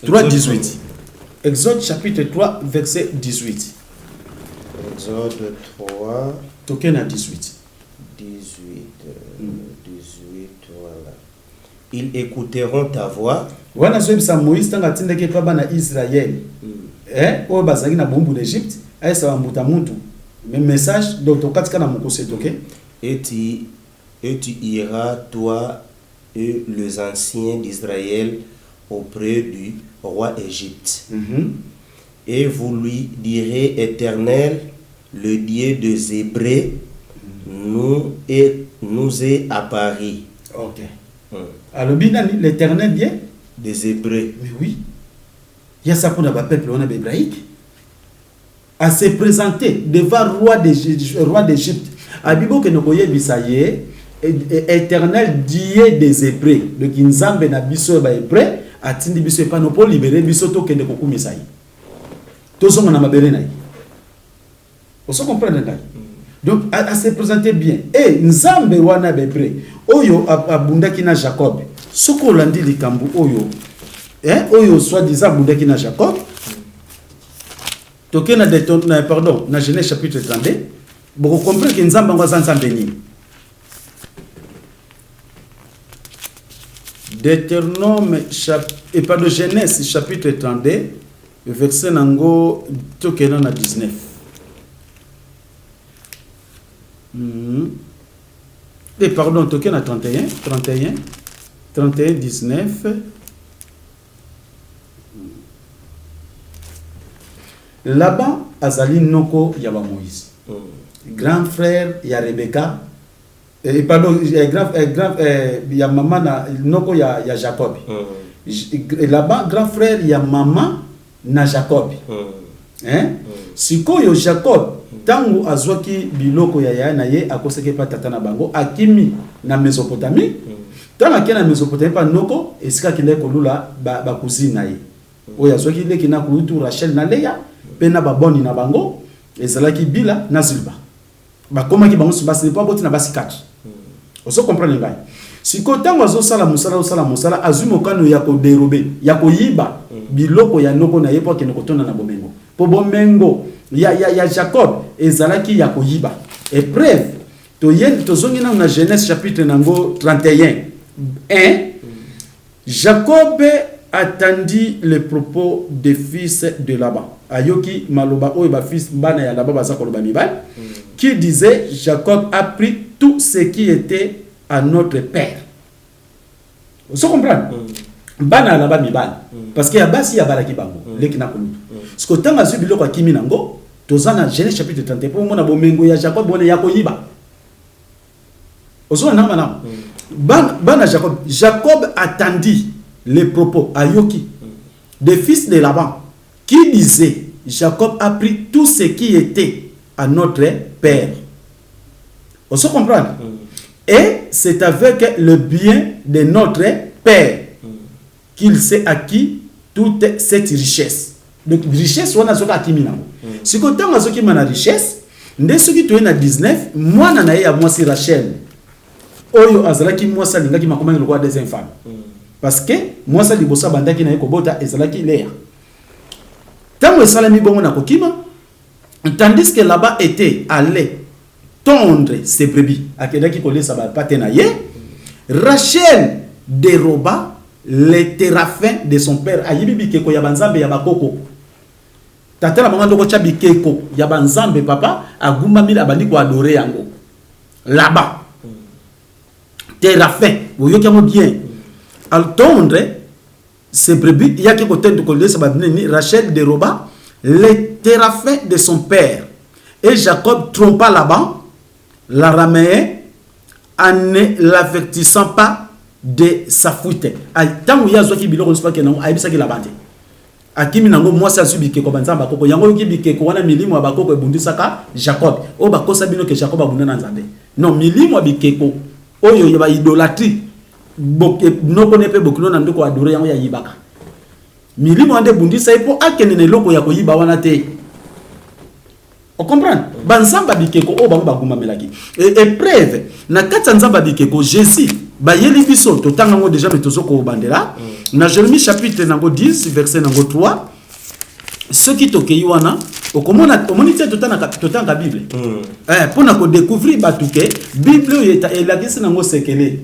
3:18. Exode chapitre 3, verset 18. Exode 3. Token à 18. 18, voilà. Ils écouteront ta voix. Voilà ce que Moïse tanga tindeke pa bana Israël. O bazaki na bombu d'Égypte, ay sa mbuta muntu. Même message donc tokatika na mokose toke. Et tu iras toi et les anciens d'Israël auprès du roi Égypte. Et vous lui direz, Éternel, le Dieu des Hébreux nous est apparu. OK. Alors, l'Éternel Dieu des Hébreux. Mais oui. Il y a ça pour le peuple hébraïque. À se présenter devant le roi d'Égypte. À Bibo que nous voyons bisaye, Éternel Dieu des Hébreux. Donc, Nzambe na biso ba Hébreux, atindi biso pa no pour libérer biso to kende ko kumisayi. To zo na mabere na yi. On se comprend ngai. Donc, à se présenter bien. Et Nzambe wana Hébreux. Oyo abundaki na Jacob. Soko landi likambu oyo. Oyo soi-disant abundaki na Jacob. Toke na pardon, na Genèse chapitre 32. Vous comprenez que Nzambe ngwa Nzambe ni. Deutéronome et pardon Genèse chapitre 32, verset nango toke na 19. Et pardon, token à 31, 19. Là-bas, Azali Noko Yaba Moïse. Grand frère, il y a Rebecca. Et pardon, il y a maman, Noko, il y a Jacob. Et là-bas, grand frère, il y a maman, na Jacob. Hein? Si koyo Jacob, tangu azwaki biloko ya na ye akoseke pa tata na bango akimi na Mésopotamie. Tanga kena Mésopotamie pa noko esika kile kolula ba cousine na ye. Oyo azwaki le kina kulutu Rachel na Leya pena ba boni na bango ezalaki Bila na Zilpa. Ba koma ki bango basi pa boti na basi 4. Oso comprendre ngai. Siko tango azo sala musala azumo kanu ya ko dérober ya ko yiba biloko ya noko na ye po kene kotona na bomengo. Po bomengo ya Jacob ezalaki ya koyiba. Épreuve tozongi na Genèse chapitre nango 31. 1. Jacob attendit les propos des fils de Laban. Ayoki maloba oyo ba fils bana ya Laban baza koloba mibali qui disait Jacob a pris tout ce qui était à notre père. Vous comprenez? Bana Laban mibali parce que ya basi ya balaki bango lekina kolutu. Ce que tant azu biloko akimi nango tozana Genèse chapitre 31 pour mona bomengo ya Jacob bone ya koyiba. Ozo na mana. Bana Jacob attendit les propos ayoki des fils de Laban qui disaient Jacob a pris tout ce qui était à notre père. On se comprend? Et c'est avec le bien de notre père qu'il s'est acquis toute cette richesse. Donc richesse wana soka akimi nango. Siko tanga soki mana richesse, nde soki to na 19, mwana na ya mwasi Rachel. oyo azalaki mwasa lingaki makomani le roi deuxième femme parce que mwasa libosa bandaki na ekobota ezalaki Léa tango esalami bongo na kokima tandis que là-bas était allé tondre ses brebis akedaki kolesa ba pate na ye Rachel déroba les téraphins de son père ayibi bikeko ya banzambe ya bakoko tata na manga ndoko cha bikeko ya banzambe papa agumba mila abandi ko adorer yango là-bas téraphins vous yoki mo bien al tondre ses brebis yaki ko tente ko lesa ba nini Rachel déroba les téraphins de son père et Jacob trompa Laban l'araméen en ne l'avertissant pas de sa fuite. Tant ya zo ki biloko nsopa ke nango ayebisa ki labante. Akimi nango mwasi asubi ke ko banzamba koko yango ki bike ko wana milimo abakoko ebundisaka Jacob. O bakosa bino ke Jacob abunda na nzambe. Non milimo abikeko oyo ya ba idolâtrie. Boke noko nepe bokino na ndoko adore yango ya yibaka. Milimo ande bundisa ipo akene ne loko ya ko yiba wana te. On comprend? Banzamba bikeko o bango baguma melaki. Et preuve na kati nzamba bikeko Jésus ba yeli biso to tanga ngo déjà metozoko bandela na Jérémie chapitre nango 10 verset nango 3 ce qui tokeyi wana okomona omonite to tanga Bible pour na ko découvrir batuke Bible yeta elakisi nango sekele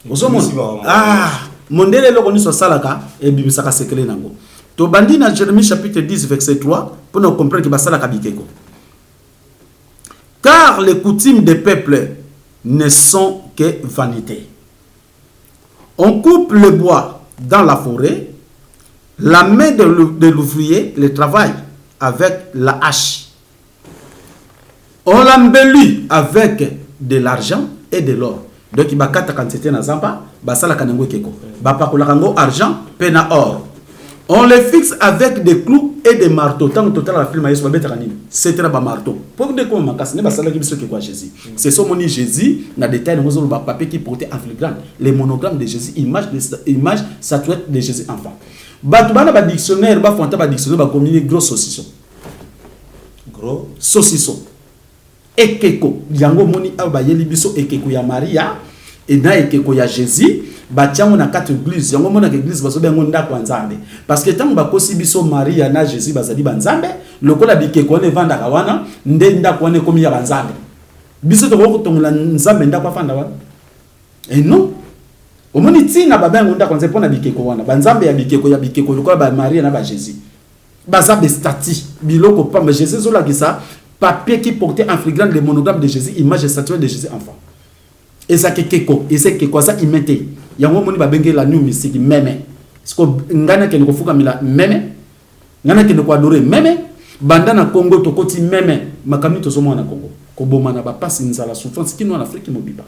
ozomona mondele loko niso salaka e bibisaka sekele nango to bandi na Jérémie chapitre 10 verset 3 pour nous comprendre que basalaka bikeko. Car les coutumes des peuples ne sont que vanité. On coupe le bois dans la forêt, la main de l'ouvrier le travaille avec la hache. On l'embellit avec de l'argent et de l'or. Donc il va kata quantité na zamba, basala kanengo keko. Ba pakola kango argent, pena or. On les fixe avec des clous et des marteaux. Tant que total la film Yesu babeta kanini. C'était un marteau. Pour de quoi makasi ne basala ki biso ke kwa Jésus. C'est son moni Jésus na détail nous ba papier qui portait en filigrane les monogrammes de Jésus, image statuette de Jésus enfant. Batu bana ba dictionnaire ba fonta ba dictionnaire ba combiner gros saucisson. Gros saucisson. Ekeko yango moni aba yeli biso ekeko ya Maria et na ekeko ya Jésus. Batiango na kati église yango mona église baso bengo ndako nzambe parce que tango bakosi biso Maria na Jésus bazali banzambe lokola bikeko ne vanda kawana nde ndako wane komi ya banzambe biso to ko tongola nzambe ndako afanda wana et non omoni tina babengo ndako nzambe pona bikeko wana banzambe ya bikeko lokola ba Maria na ba Jésus bazambe stati biloko pamba Jésus zola kisa papier qui portait en filigrane le monogramme de Jésus, image statuette de Jésus enfant. Et ça keko, et c'est que ça imité. Yango moni ba benge la new mystique meme. Sko ngana ke ndiko fuka mila meme. Ngana ke ndiko adorer meme. Banda na Congo to koti meme. Makamni to somo na Congo. Ko bomana ba pasi nzala souffrance kino en Afrique mobiba.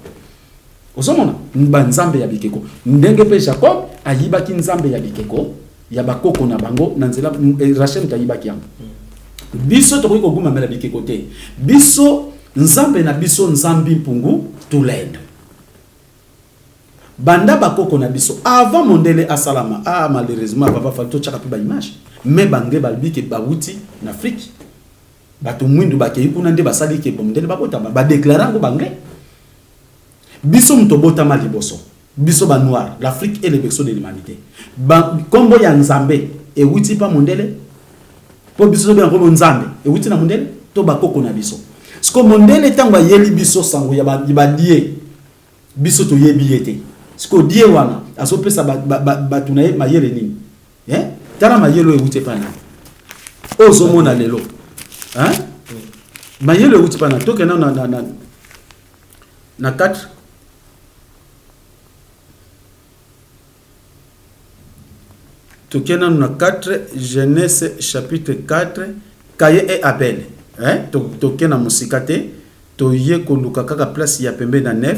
Osomona nzambe ya bikeko. Ndenge pe Jacob ayiba ki nzambe ya bikeko. Ya bakoko na bango na nzela Rachel tayiba ki yango. Biso to ko guma mela bikeko te. Biso nzambe na biso nzambi mpungu tulendo. Banda bakoko na biso avant mondele asalama malheureusement papa falto chaka pe ba image mais bange balbike bawuti na Afrique bato mwindu bakei kuna nde basali ke mondele babota ba déclarer ngo bange biso mtobota maliboso biso ba noir l'Afrique et le berceau de l'humanité ba kombo ya nzambe e wuti pa mondele po biso be ngo nzambe e wuti na mondele to bakoko na biso sko mondele tangwa yeli biso sango ya ba die biso to yebi yete sko die wana asopesa batuna ye mayele nini tara mayelo ewute pana ozomona lelo mayelo ewute pana toke na 4 toke na 4 Genèse chapitre 4 Caïn et Abel toke na musikate to ye ko luka kaka place ya pembe na 9.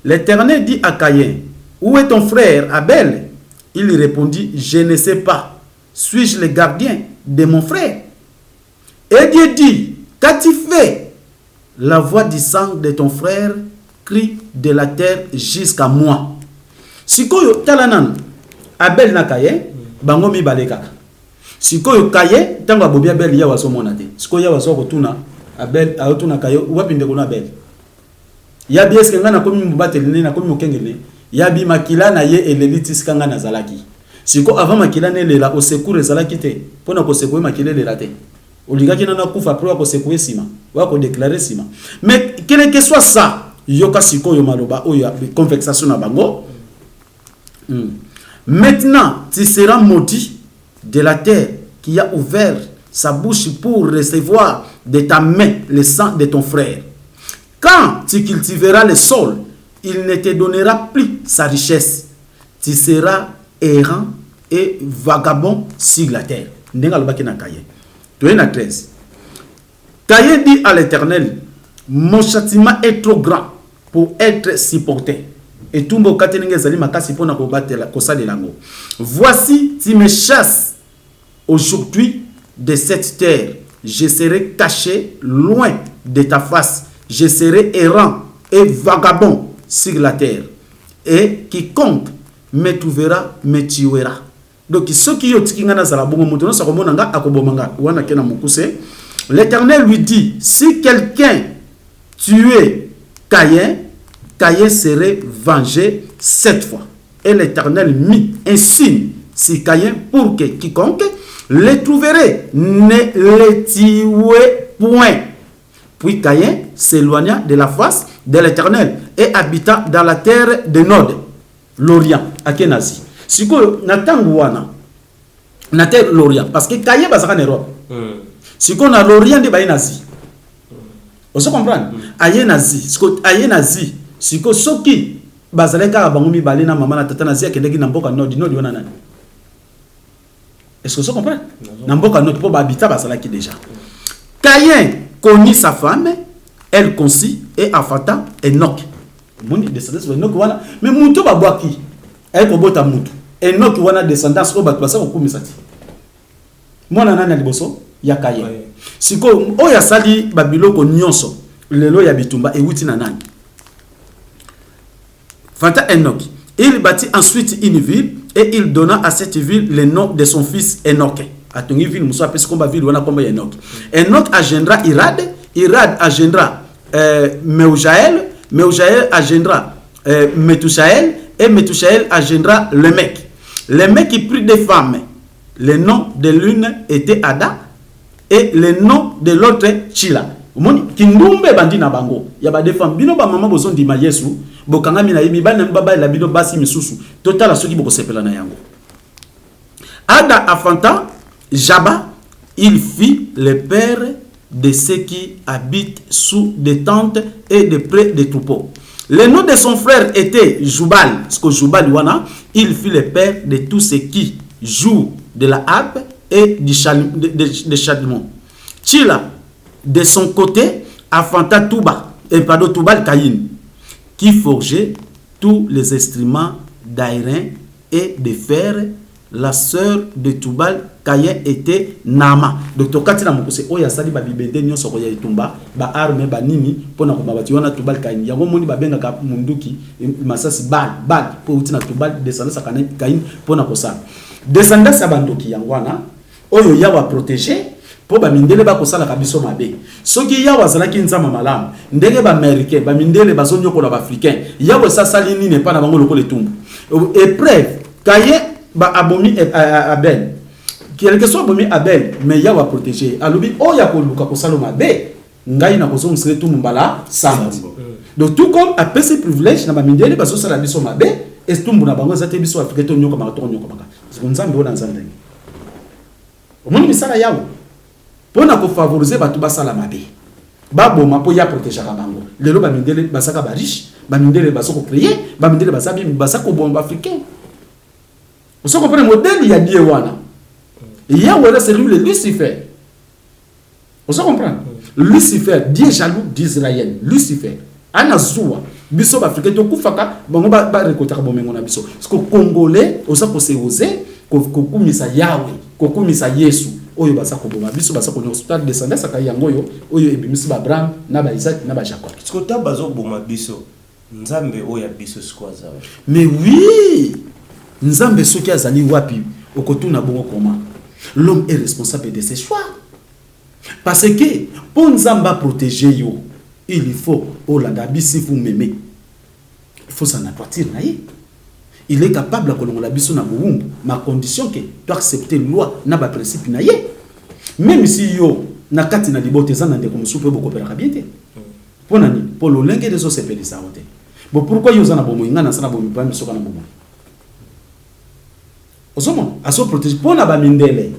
L'Éternel dit à Caïn: où est ton frère Abel? Il répondit: je ne sais pas. Suis-je le gardien de mon frère? Et Dieu dit: qu'as-tu fait? La voix du sang de ton frère crie de la terre jusqu'à moi. Sikoyo talanan Abel na Caïn bango mi balekaka. Sikoyo Caïn tanga bobi Abel ya waso monate. Sikoyo ya waso kotuna Abel aotuna Caïn wapi ndeko na Abel. yabi eske nga na komi mbateli na komi mokengele yabi makila na ye eleli tiskanga na zalaki siko avant makila ne lela au secours zalaki te pona ko secouer makila lela te oligaki na kufa pro ko secouer sima wa ko déclarer sima mais quel que soit ça yoka siko yo maloba o ya conversation na bango. Maintenant tu seras maudit de la terre qui a ouvert sa bouche pour recevoir de ta main le sang de ton frère. Quand tu cultiveras le sol, il ne te donnera plus sa richesse. Tu seras errant et vagabond sur la terre. Ndenga lobaki na Kaye. Tu es na 13. Kaye dit à l'Éternel, mon châtiment est trop grand pour être supporté. Et tout le monde. Voici, tu me chasses aujourd'hui de cette terre. Je serai caché loin de ta face. Je serai errant et vagabond sur la terre. Et quiconque me trouvera, me tuera. Donc, ceux qui ont l'Éternel lui dit, si quelqu'un tuait Caïn, Caïn serait vengé 7 fois. Et l'Éternel mit un signe sur Caïn pour que quiconque le trouverait ne le tuerait point. Puis Caïn s'éloigna de la face de l'Éternel et habita dans la terre de Nod, l'Orient, à Kenazi. Si vous n'attendez na terre l'Orient, parce que Caïn va en Europe. Si vous avez l'Orient de Nazi, vous comprenez? Aïe Nazi, si vous avez Nazi. Siko soki bazaleka bangomi balena mama na tata nazia kendeki na mboka nord wana nani. Est-ce que vous comprenez? Na mboka nord po babita bazalaki déjà. Caïn connut sa femme, elle conçut et afata Enoch. Moni descendance Enoch wana mais muto babwaki. Elle ko bota mutu. Enoch wana descendance o batu basa ko kumisati. Mwana nani liboso ya Caïn. Siko o ya sali babiloko nyonso lelo ya bitumba e wuti na nani. Fanta Enoch. Il bâtit ensuite une ville et il donna à cette ville le nom de son fils Enoch. A ton ville, nous sommes comme ville, on a comme Enoch. Enoch agendra Irad, Irad agendra Meujaël, Meujaël agendra Metushaël et Metushaël agendra Lemec. Lemec qui prit des femmes. Le nom de l'une était Ada et le nom de l'autre Chila. Moni kindumbe bandi na bango ya ba defam bino ba mama bozo ndima Yesu bokanga mina yimi bana mbaba la bino basi misusu total soki boko sepela na yango. Ada afanta Jaba, il fit le père de ceux qui habitent sous des tentes et de près des troupeaux. Le nom de son frère était Jubal, parce que Jubal wana, il fit le père de tous ceux qui jouent de la harpe et du châtiment. Chila de son côté, affronta Tubal Caïn, qui forgeait tous les instruments d'airain et de fer. La sœur de Tubal Caïn était Nama. Docteur Katina Mokose, Oya Sali Babibede, Nyon Sokoya Tumba, Ba arme, Ba Nini, Pona Kumabatiwana Tubal Caïn. Yango Moni Babenga Munduki, Masasi Bal, pour Utina Tubal, descendant sa Caïn, Pona Kosa. Descendant sa Bandoki, Yangwana, Oyo Yawa protégé. Po ba mindele ba kosala kabiso mabe soki ya wazala ki nzama malamu ndenge ba américain ba mindele ba zonyo ko na ba africain ya ko sasali nini pa na bango lokole tumbu épreuve Caïn ba abomi Abel quelque soit abomi Abel mais ya wa protéger alobi o ya ko luka kosala mabe ngai na kozo msele tumbu mbala samedi donc tout comme a pese privilège na ba mindele ba zo sala biso mabe estumbu na bango za te biso africain to nyoko ma to nyoko maka nzambe ona nzambe omoni misala yawo pona ko favoriser batu basala mabe baboma po ya protéger bango lelo ba mindele basaka ba riche ba mindele basoko créer ba mindele basabi basako bomba africain on se comprend modèle ya die wana ya wala c'est lui le Lucifer on se comprend Lucifer die jaloux d'Israël Lucifer anazua biso ba africain to kufaka bango ba récolter bomengo na biso parce que congolais osa ko se oser ko kumisa yawe ko kumisa Yesu oyo basako boma biso basako no hospital descendance aka yangoyo oyo ebimisi ba Abraham na ba Isaac na ba Jacob skota bazo boma biso nzambe oya biso skwaza mais oui nzambe soki azali wapi okotuna bongo comment l'homme est responsable de ses choix parce que pour nzamba protéger yo il faut Olanda bisi vous m'aimer. Il faut s'en attoitir naïe. Il est capable de kolongola biso na boumbu, ma condition que tu accepter loi na ba principe naïe. Même si yo na kati na libote zana de comme soupe boko pera bien te. Pour nani pour le lingue des autres c'est ça wote. Bon pourquoi yo zana bomo ngana sana bomo pa misoka na bomo. Osomo aso protéger pour na ba mindele.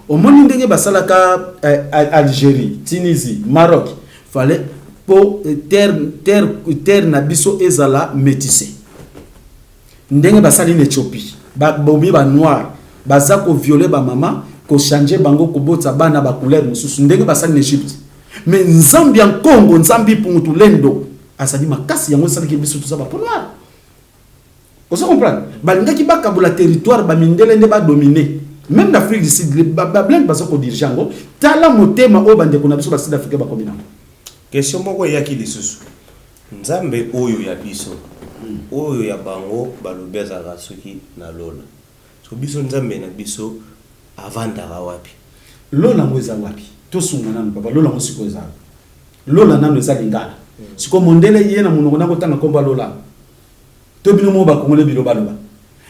Au monde ndenge basalaka Algérie, Tunisie, Maroc, fallait pour terre na biso ezala métissé. Ndenge basali en Éthiopie, ba bomi ba noir, baza ko violer ba maman, ko changer bango ko botsa bana ba couleur mususu ndenge basali en Égypte. Mais Nzambi en Congo, Nzambi pour tout lendo, asali makasi yango sali ki biso tout ça ba pour noir. Vous comprenez? Balinga ki ba kabula territoire ba mindele nde ba dominer. Même l'Afrique du Sud, les Babylone baso ko dirigeango, tala motema o bande ko na biso ba Sud Afrique ba komina. Question moko yaki lisusu. Nzambe oyo ya biso. Oyo ya bango balobeza soki na lola. So biso nzambe na biso avandaka wapi? Lola ngweza wapi? To sunga nanu papa lola ngosiko za. Lola nanu eza lingala. Siko mondele yena munoko na kotanga komba lola. To bino mo ba kongole bilo baloba.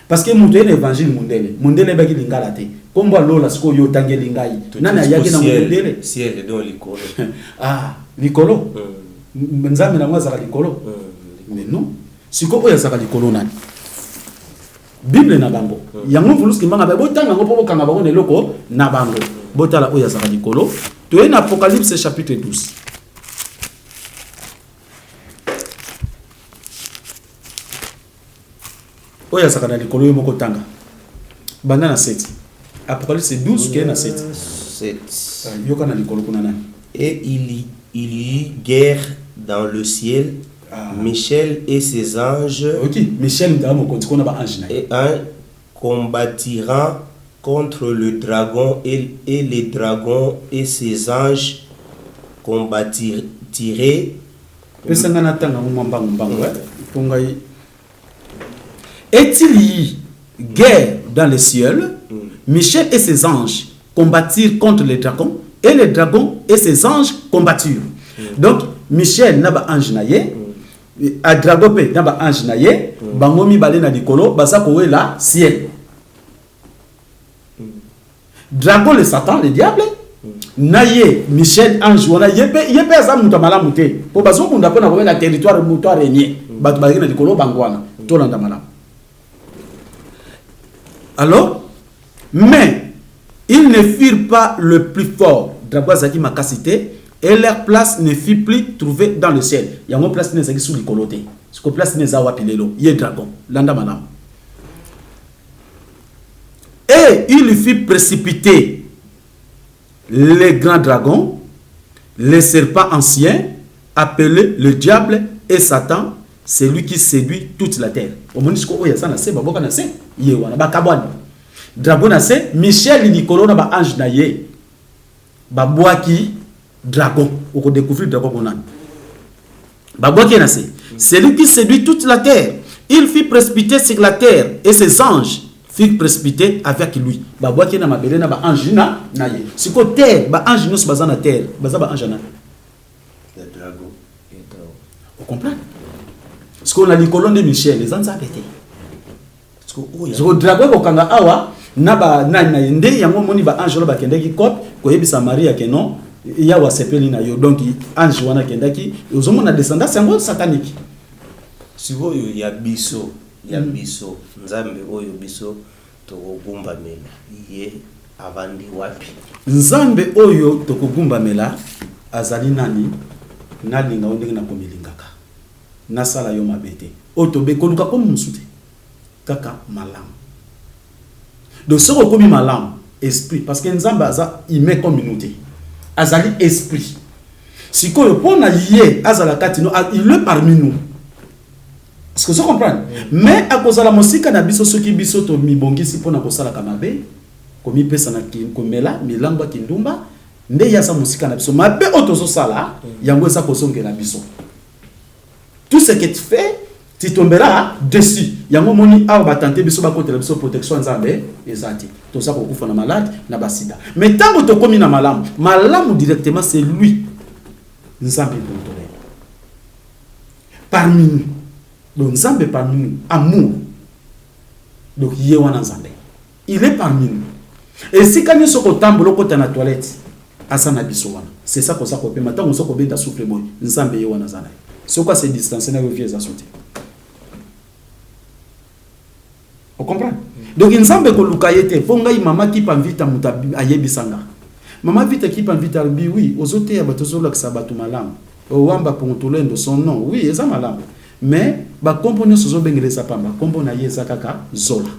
Parce que mon évangile mondele ba ki lingala te. Komba lola siko yo tangeli ngai. Nani ayaki na mondele? Ciel don likolo. Ah, likolo. Nzambe na ngwaza likolo. Mais non. Siko oya saka likolo nani? Bible na bango. Yango vuluski manga ba botanga ngo pobo kanga bango ne loko na bango. Botala oya saka likolo. To en Apocalypse chapitre 12. Oya saka na likolo yo moko tanga. Banda na 7. Apocalypse 12 qui est na 7. 7. Yoka na likolo kuna nani? Et il y eut guerre dans le ciel. Michel et ses anges et un combattiront contre le dragon et les dragons et ses anges combattiraient. Est-il y guerre dans le ciel? Michel et ses anges combattirent contre les dragons et les dragons et ses anges combattirent. Donc Michel n'a pas ange naïe. A dragope na ba ange na ye bangomi balé na likolo baza kowe la ciel. Dragon le Satan le diable na ye Michel ange wana yepe za muto malamu te po bazo kunda pona kowe na territoire muto régner batu ba na likolo bangwana to landa malamu. Alors mais ils ne firent pas le plus fort. Dragon zaki makasité. Et leur place ne fut plus trouvée dans le ciel. Il y a une place qui est sous le coloté. Ce que place n'est pas pilelo. Il y a un dragon. Landa manam. Et il fut précipité les grands dragons, les serpents anciens, appelés le diable et Satan, c'est lui qui séduit toute la terre. Au moment où il y a ça, il y a dragon, Michel Nicolo, ange naye, babouaki. Dragon, on découvre dragon bonan. C'est lui qui séduit toute la terre. Il fit précipiter sur la terre et ses anges furent précipités avec lui. Babwa qui na mabele na ba ange na naye. Si ko terre, ba ange no se baza na terre, baza ba ange na. Le dragon. Vous comprenez? Parce qu'on a les colonnes de Michel, les anges pété. Parce que le dragon ko kanga awa na ba na yende yango moni ba ange lo ba kende ki kop ko yebisa Maria ke non. Il y a wasepeli na yo donc ange wana kendaki ozomo na descendance yango satanique. Si vous ya biso nzambe oyo biso to gumba mela ye avandi wapi? Nzambe oyo to gumba mela azali nani nalinga ondenge na komilingaka na sala yo mabete otobe koluka comme musute kaka malam. Donc ce ko komi malam esprit parce que nzambe aza il met comme communauté. Azali esprit. Si ko yo pona yé azala katino il est parmi nous. Est-ce que vous comprenez? Mais à cause de la musique na biso soki biso to mibongisi pona ko sala kamabe komi pesa na komela milamba kindumba nde ya sa musique na biso mabe otozo sala yango esa ko songela biso. Tout ce que tu fais tu tomberas dessus. Yango moni a ba tenter biso ba kotela biso protection nzambe ezati. To sa ko kufa na malade na basida. Mais tant que to komi na malamu directement c'est lui. Nzambe pour parmi nous. Donc Nzambe parmi nous, amour. Donc Yewana Nzambe. Il est parmi nous. Et si quand nous sommes au temple, nous sommes dans la toilette, asana biso wana. C'est ça qu'on s'appelle. Maintenant on s'appelle beta souffle boy. Nzambe Yewana Nzambe. C'est quoi ces distances na vieux asoté. On comprend? Donc Nzambe ko lukayete, fonga mama qui panvita mutabi ayebisanga. Mama vite qui panvita bi oui, ozote ya batozo la sabatu malam. Owamba pontolendo son nom. Oui, eza malam. Mais ba kompono sozo bengeleza pamba. Kompo na yeza kaka zola.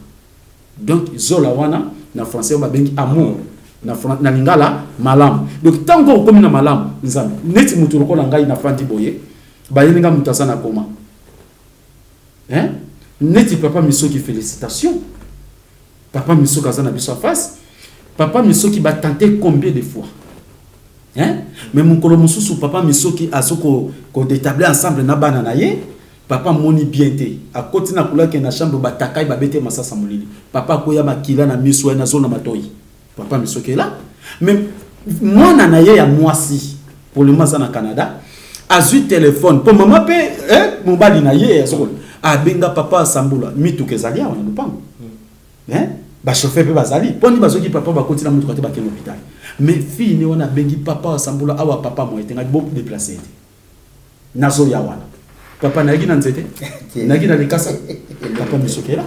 Donc zola wana na français ba bengi amour. Na lingala malam. Donc tant qu'on comme na malam, Nzambe. Neti mutu lokola ngai na fandi boye. Ba yelinga mutasa na koma. Hein? Neti papa misoki félicitations. Papa misoki azana biso face. Papa misoki ba tenter combien de fois? Hein? Mais mon kolomosusu papa misoki asoko ko d'établir ensemble na bana na ye. Papa moni bien te. A côté na kula ke na chambre ba takai ba bete masasa molili. Papa koya makila na miso na zona matoi. Papa misoki est là. Mais moi na ye ya mwasi pour le masa na Canada. Azu téléphone pour maman pe mon bali na ye asoko. A benga papa asambula mitu kezalia wana lupango. Hein? Ba chauffeur pe bazali. Poni bazoki papa ba continue na mutu kote ba ke l'hôpital. Mais fille ne wana bengi papa asambula awa papa mo etenga beaucoup déplacé. Nazo ya wana. Papa nagi na nzete. Nagi na likasa. Papa misoki là.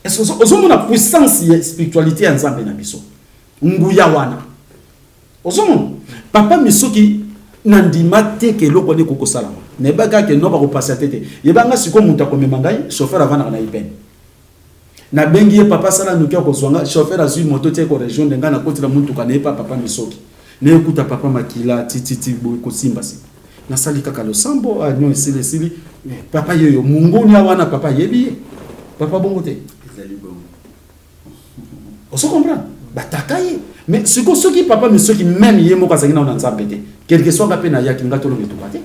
Est-ce que ozomona puissance ya spiritualité ya Nzambe na biso? Nguya wana. Ozomona papa misoki nandima te ke loko ne koko sala. Ne baga ke no ba ko passer tete. Yebanga siko muta ko memangai chauffeur avant na ipen. Na bengi ye papa sala nukia ko zwanga chauffeur azui moto te ko région ndenga na koti la muntu ka ne papa misoki. Ne ekuta papa makila titi boy ko simba si. Na sali kaka lo sambo anyo sili papa yeyo mungoni wana papa yebi. Papa bongo te. On se comprend. Batakaye. Mais ce qui papa monsieur qui même yemo kazangina na Nzambe te. Quel que soit la peine ya kinga tolo metu bate.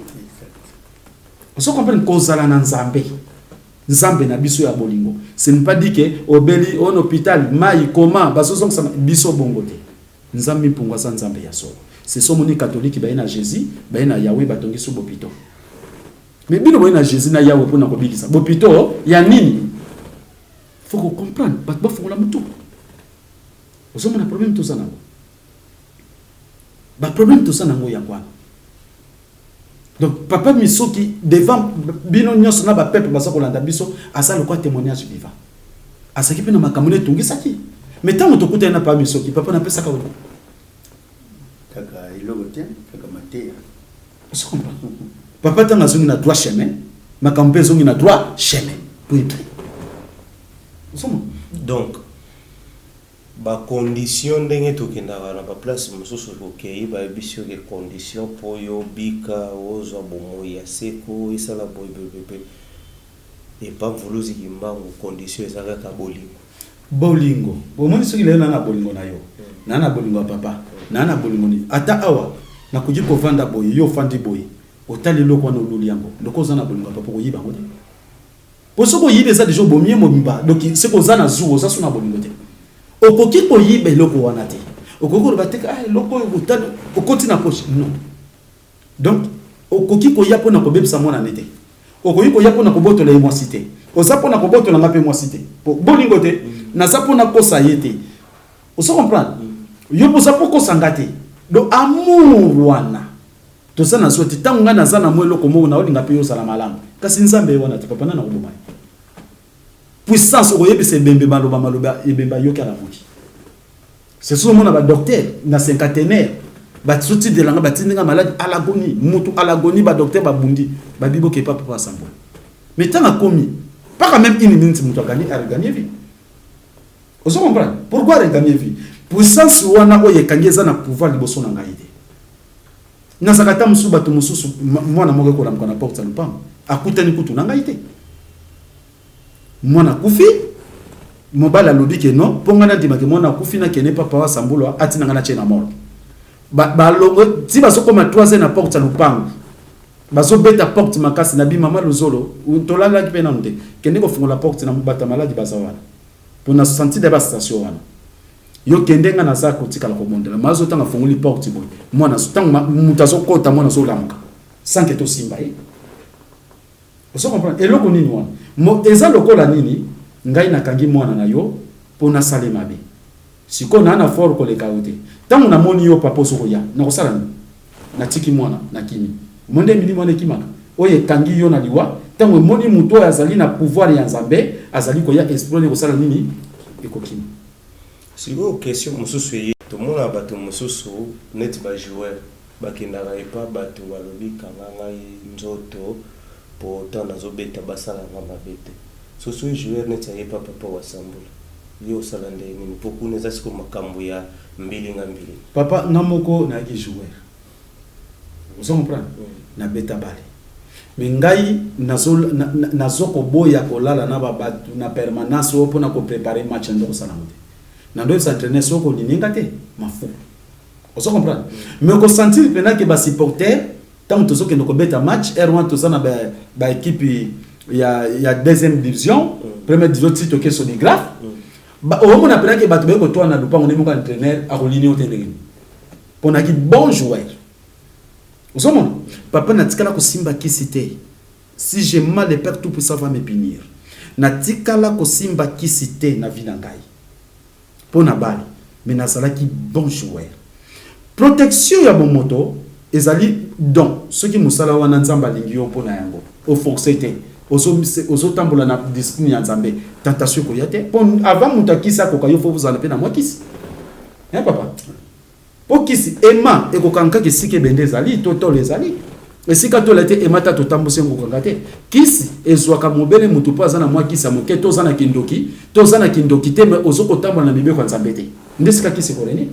On se comprend kozala na Nzambe. Nzambe na biso ya bolingo. Ce n'est pas dit que obeli on hôpital mai comment basozo sama biso bongo te. Nzambe pungwa sa Nzambe ya so. C'est son moni catholique ba na Jésus, ba na Yahweh batongi so bopito. Mais bino ba na Jésus na Yahweh pona ko bikisa. Bopito ya nini? Faut qu'on comprenne. Ba faut la mutu. Vous avez un problème tout ça. Le problème tout ça nango ya quoi. Donc papa misoki devant bino nyonso na ba peuple baso ko landa biso asa le quoi témoignage vivant. Asa ki pe na makamune tungi saki. Mais tant to kuta na papa misoki papa na pesa ka wo. Kaka iloko tien kaka matea. Vous comprenez? Papa tanga zongi na droit chemin, makambe zongi na droit chemin. Pour être. Donc ba condition ndenge tokendaka na ba place mosusu kokei ba bisio ke condition po yo bika ozo bomo ya seko esala boyebebe et pas vouloir kimbango condition ezaka ka bolingo bomoni soki lena na bolingo na yo na bolingo ya papa na bolingo ni ata awa na kuji ko vanda boy yo fandi boy otali loko na oluli yango loko za na bolingo ya papa ko yiba ngote po soko yibe za dejo bomie momba donc c'est ko za na zuo za suna bolingo te okoki ko yibe loko wana te okoki ko bateka loko otali okoti na poche non donc okoki ko yapo na ko bebisa mona nete okoki ko yapo na ko botola e mwasite ozapo na ko botola ngape mwasite bolingo te na zapo na kosa yete oso comprendre yo pozapo kosa ngate do amour wana to sana sweti tangu ngana sana mwelo ko mo na olinga pe yo sala malamu kasi Nzambe wana te papa na ngoma puissance oyebise bembe maloba ebemba yoka la muki c'est souvent mon docteur na cinquantenaire ba tsuti de langa batinga malade à l'agonie mutu à l'agonie ba docteur ba bundi ba bibo ke papa sambo mais tant a commis pas quand même une minute mutu a gagné vie. Vous comprenez? Pourquoi regagner vie? Puissance wana oye kangeza na pouvoir liboso na ngai te. Na sakata musu bato mususu mwana moke ko lamka na porte lupam akutani kutu na ngai te. Mwana kufi mobala lobi ke non pongana ndima ke mwana kufi na kene papa wa sambulo atina ngana chena mort. Ba longo ti baso koma 3 na porte lupam. Baso beta porte makasi na bi mama lozolo tolala ki pena nte kende ko fungola porte na mbata maladi bazawana. Pour na sentir de station wana yo kendenga na za ko tikala ko mondela mazo tanga funguli porte boy mwana tanga mutazo kota mwana so lamka sans que to simba Vous comprenez? Et loko nini wana. Mo eza lokola nini ngai nakangi mwana na yo pona sale mabe. Siko na fort ko le kaote. Tangu na moni yo papa soko ya. Na kosala ni. Na tiki mwana na kimi. Monde mili mwana kimaka. Oye kangi yo na liwa. Tangu moni muto azali na pouvoir ya Nzambe, azali ko ya explorer ko sala nini? Eko kimi. Si vous question mususu yi to mona bato mususu net ba joueur bakendaka epa bato balobi kanga ngai nzoto po temps nazobeta basala nga mabete soso joueur net ayepa papa wasambula yo sala nde nini po kuneza siko makambo ya mbili nga mbili Papa namoko na ki joueur. Vous comprenez? Na beta bale. Mais ngai nazo ko boya ko lala na babatu na permanence opo na ko préparer match ndo ko sala ngote. Na ndo s'entraîner soko lininga te mafu. Vous comprenez? Mais ko sentir pena que ba supporter tant to soko ndoko beta match R1 to sana ba équipe ya deuxième division, première division titre que sonographe. Ba o mo na pena que bato be ko to na lupango ne mo ka entraîneur a ko ligne au tendenge. Pona ki bon joueur. Vous comprenez? Papa n'a tikala ko simba kisite. Si j'ai mal le père tout puissant va me punir. Na tikala ko simba kisite na vie na ngai. Pona bali, mais nazala ki bon joueur. Protection ya bon moto ezali donc ceux qui musala wana nzamba lingi yo pona yango. Au forcété, ozo tambola na discipline ya Nzambe. Tentation ko yate. Pon avant mutakisa ko kayo fo vous en na moi kisi. Hein papa? Pokisi ema ekokanka kisike bende ezali toto ezali. Esika to lete emata to tambose ngokanga te. Kisi ezwaka mobele mutu po azana mwa kisa moke to zana kindoki te me ozoko tambola na bibe kwa Nzambe te. Ndesika kisi koreni.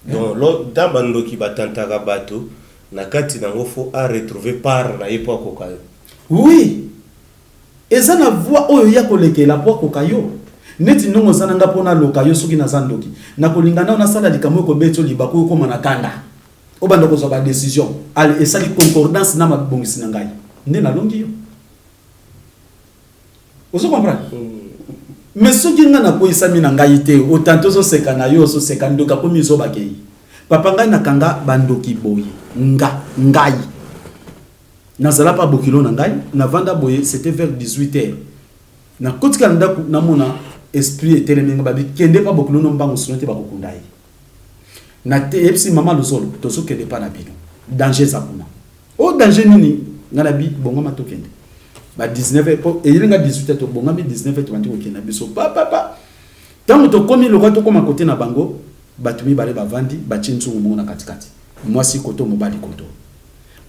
donc lo damba ndoki batantaka bato na kati nango fo a retrouver par na yepo akokayo. Oui. Eza na voix oyo ya kolekela po akokayo. Neti nongo zana nga pona lokayo soki na zandoki. Na kolingana na sala likamwe ko beto libako ko mana kanda. Obanda ko zoba décision. Ali esali concordance na mabongisi na ngai. Nde na longi yo. Ozo comprendre? Mais soki nga na ko isami na ngai te, otanto so seka na yo so seka ndoka ko mizo bakei. Papa ngai na kanga bandoki boye. Ngai. Nazala pa bokilo na ngai, na vanda boye, c'était vers 18h. Na kotika ndaku na mona esprit etelemenga babi kende pa bokilo no mbango sonete bakokundai. Na te epsi mama lozolo to so kende pa na bino. Danger za kuna. O danger nini ngana bi bonga matokende. Ba 19h po elinga 18h to bonga bi 19h to bandiko kenda biso papa. Tango to komi lokwa to koma kote na bango, batumi bale bavandi ba chinzungu mona katikati. Mwasi koto mobali koto.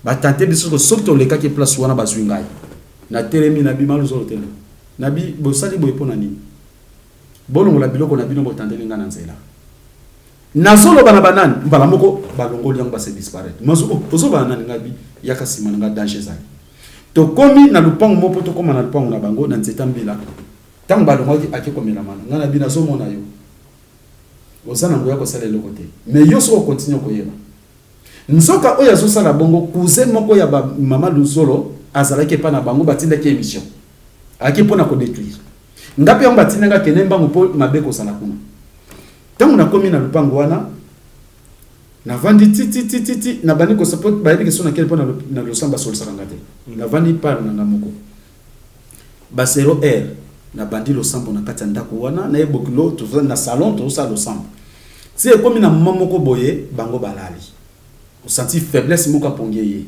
Ba tante biso ko sokto leka ke place wana bazwingai. Na telemi na bi maluzolo tele. Nabi bosali boye pona nini? Bolongo la biloko na bino botandeli nga na nzela. Nazolo bana banani mbala moko balongo liango ba se disparaître. Mazo ozo bana nani ngabi yaka simana nga danger zali. To komi na lupango mopo to koma na lupango na bango na nzeta mbila. Tango balongo aki komela mana. Nga na bina zo mona yo. Ozana ngoya ko sala eloko te. Mais yo so continue ko yeba. Nzoka oya zo sala bongo kuze moko ya ba mama Luzolo azalaki pa na bango batinda ki émission. Aki pona ko détruire. Ngapi yango batinanga kene mbango po mabeko sana kuna. Tangu na komi na lupango wana na vandi titi na bani ko support ba yiki sona kele pona na losamba sol sarangate. Na vandi par na ngamoko. Ba 0R na bandi losambo na kati ndako wana na ebokilo to na salon to sa losambo. Si komi na mamoko boye bango balali. On senti faiblesse moka pongeye.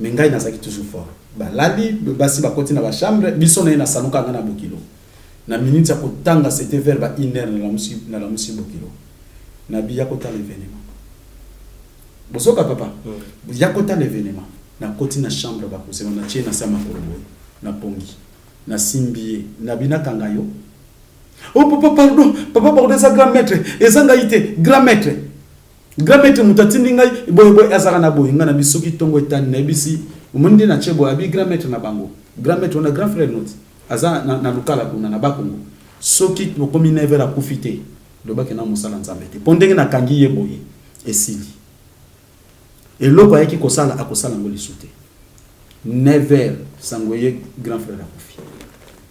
Mais ngai nazaki toujours fort. Balali basi bakoti na ba chambre biso na sanuka ngana bokilo. Na minute ya kotanga c'était vers ba 1h na la musi bokilo. Na biya kota l'événement. Bosoka papa. Ya kota l'événement. Na koti na chambre ba kusema na tie na sama koroboy. Na pongi. Na simbié. Na bina kangayo. Oh papa pardon ça grand maître. Ezanga ite grand maître. Grand maître mutatindi ngai boy azaka na boy ngana bisoki tongo etani na bisi. Umundi na chebo abi grand maître na bango. Grand maître on a grand frère note. Aza na lukala kuna na bakongo. Soki bokomi never a profiter. Do baki na musala Nzambe te. Pondenge na kangi ye boye esili. Et loko ayaki kosala akosala ngoli sute. Never sangoye grand frère a profiter.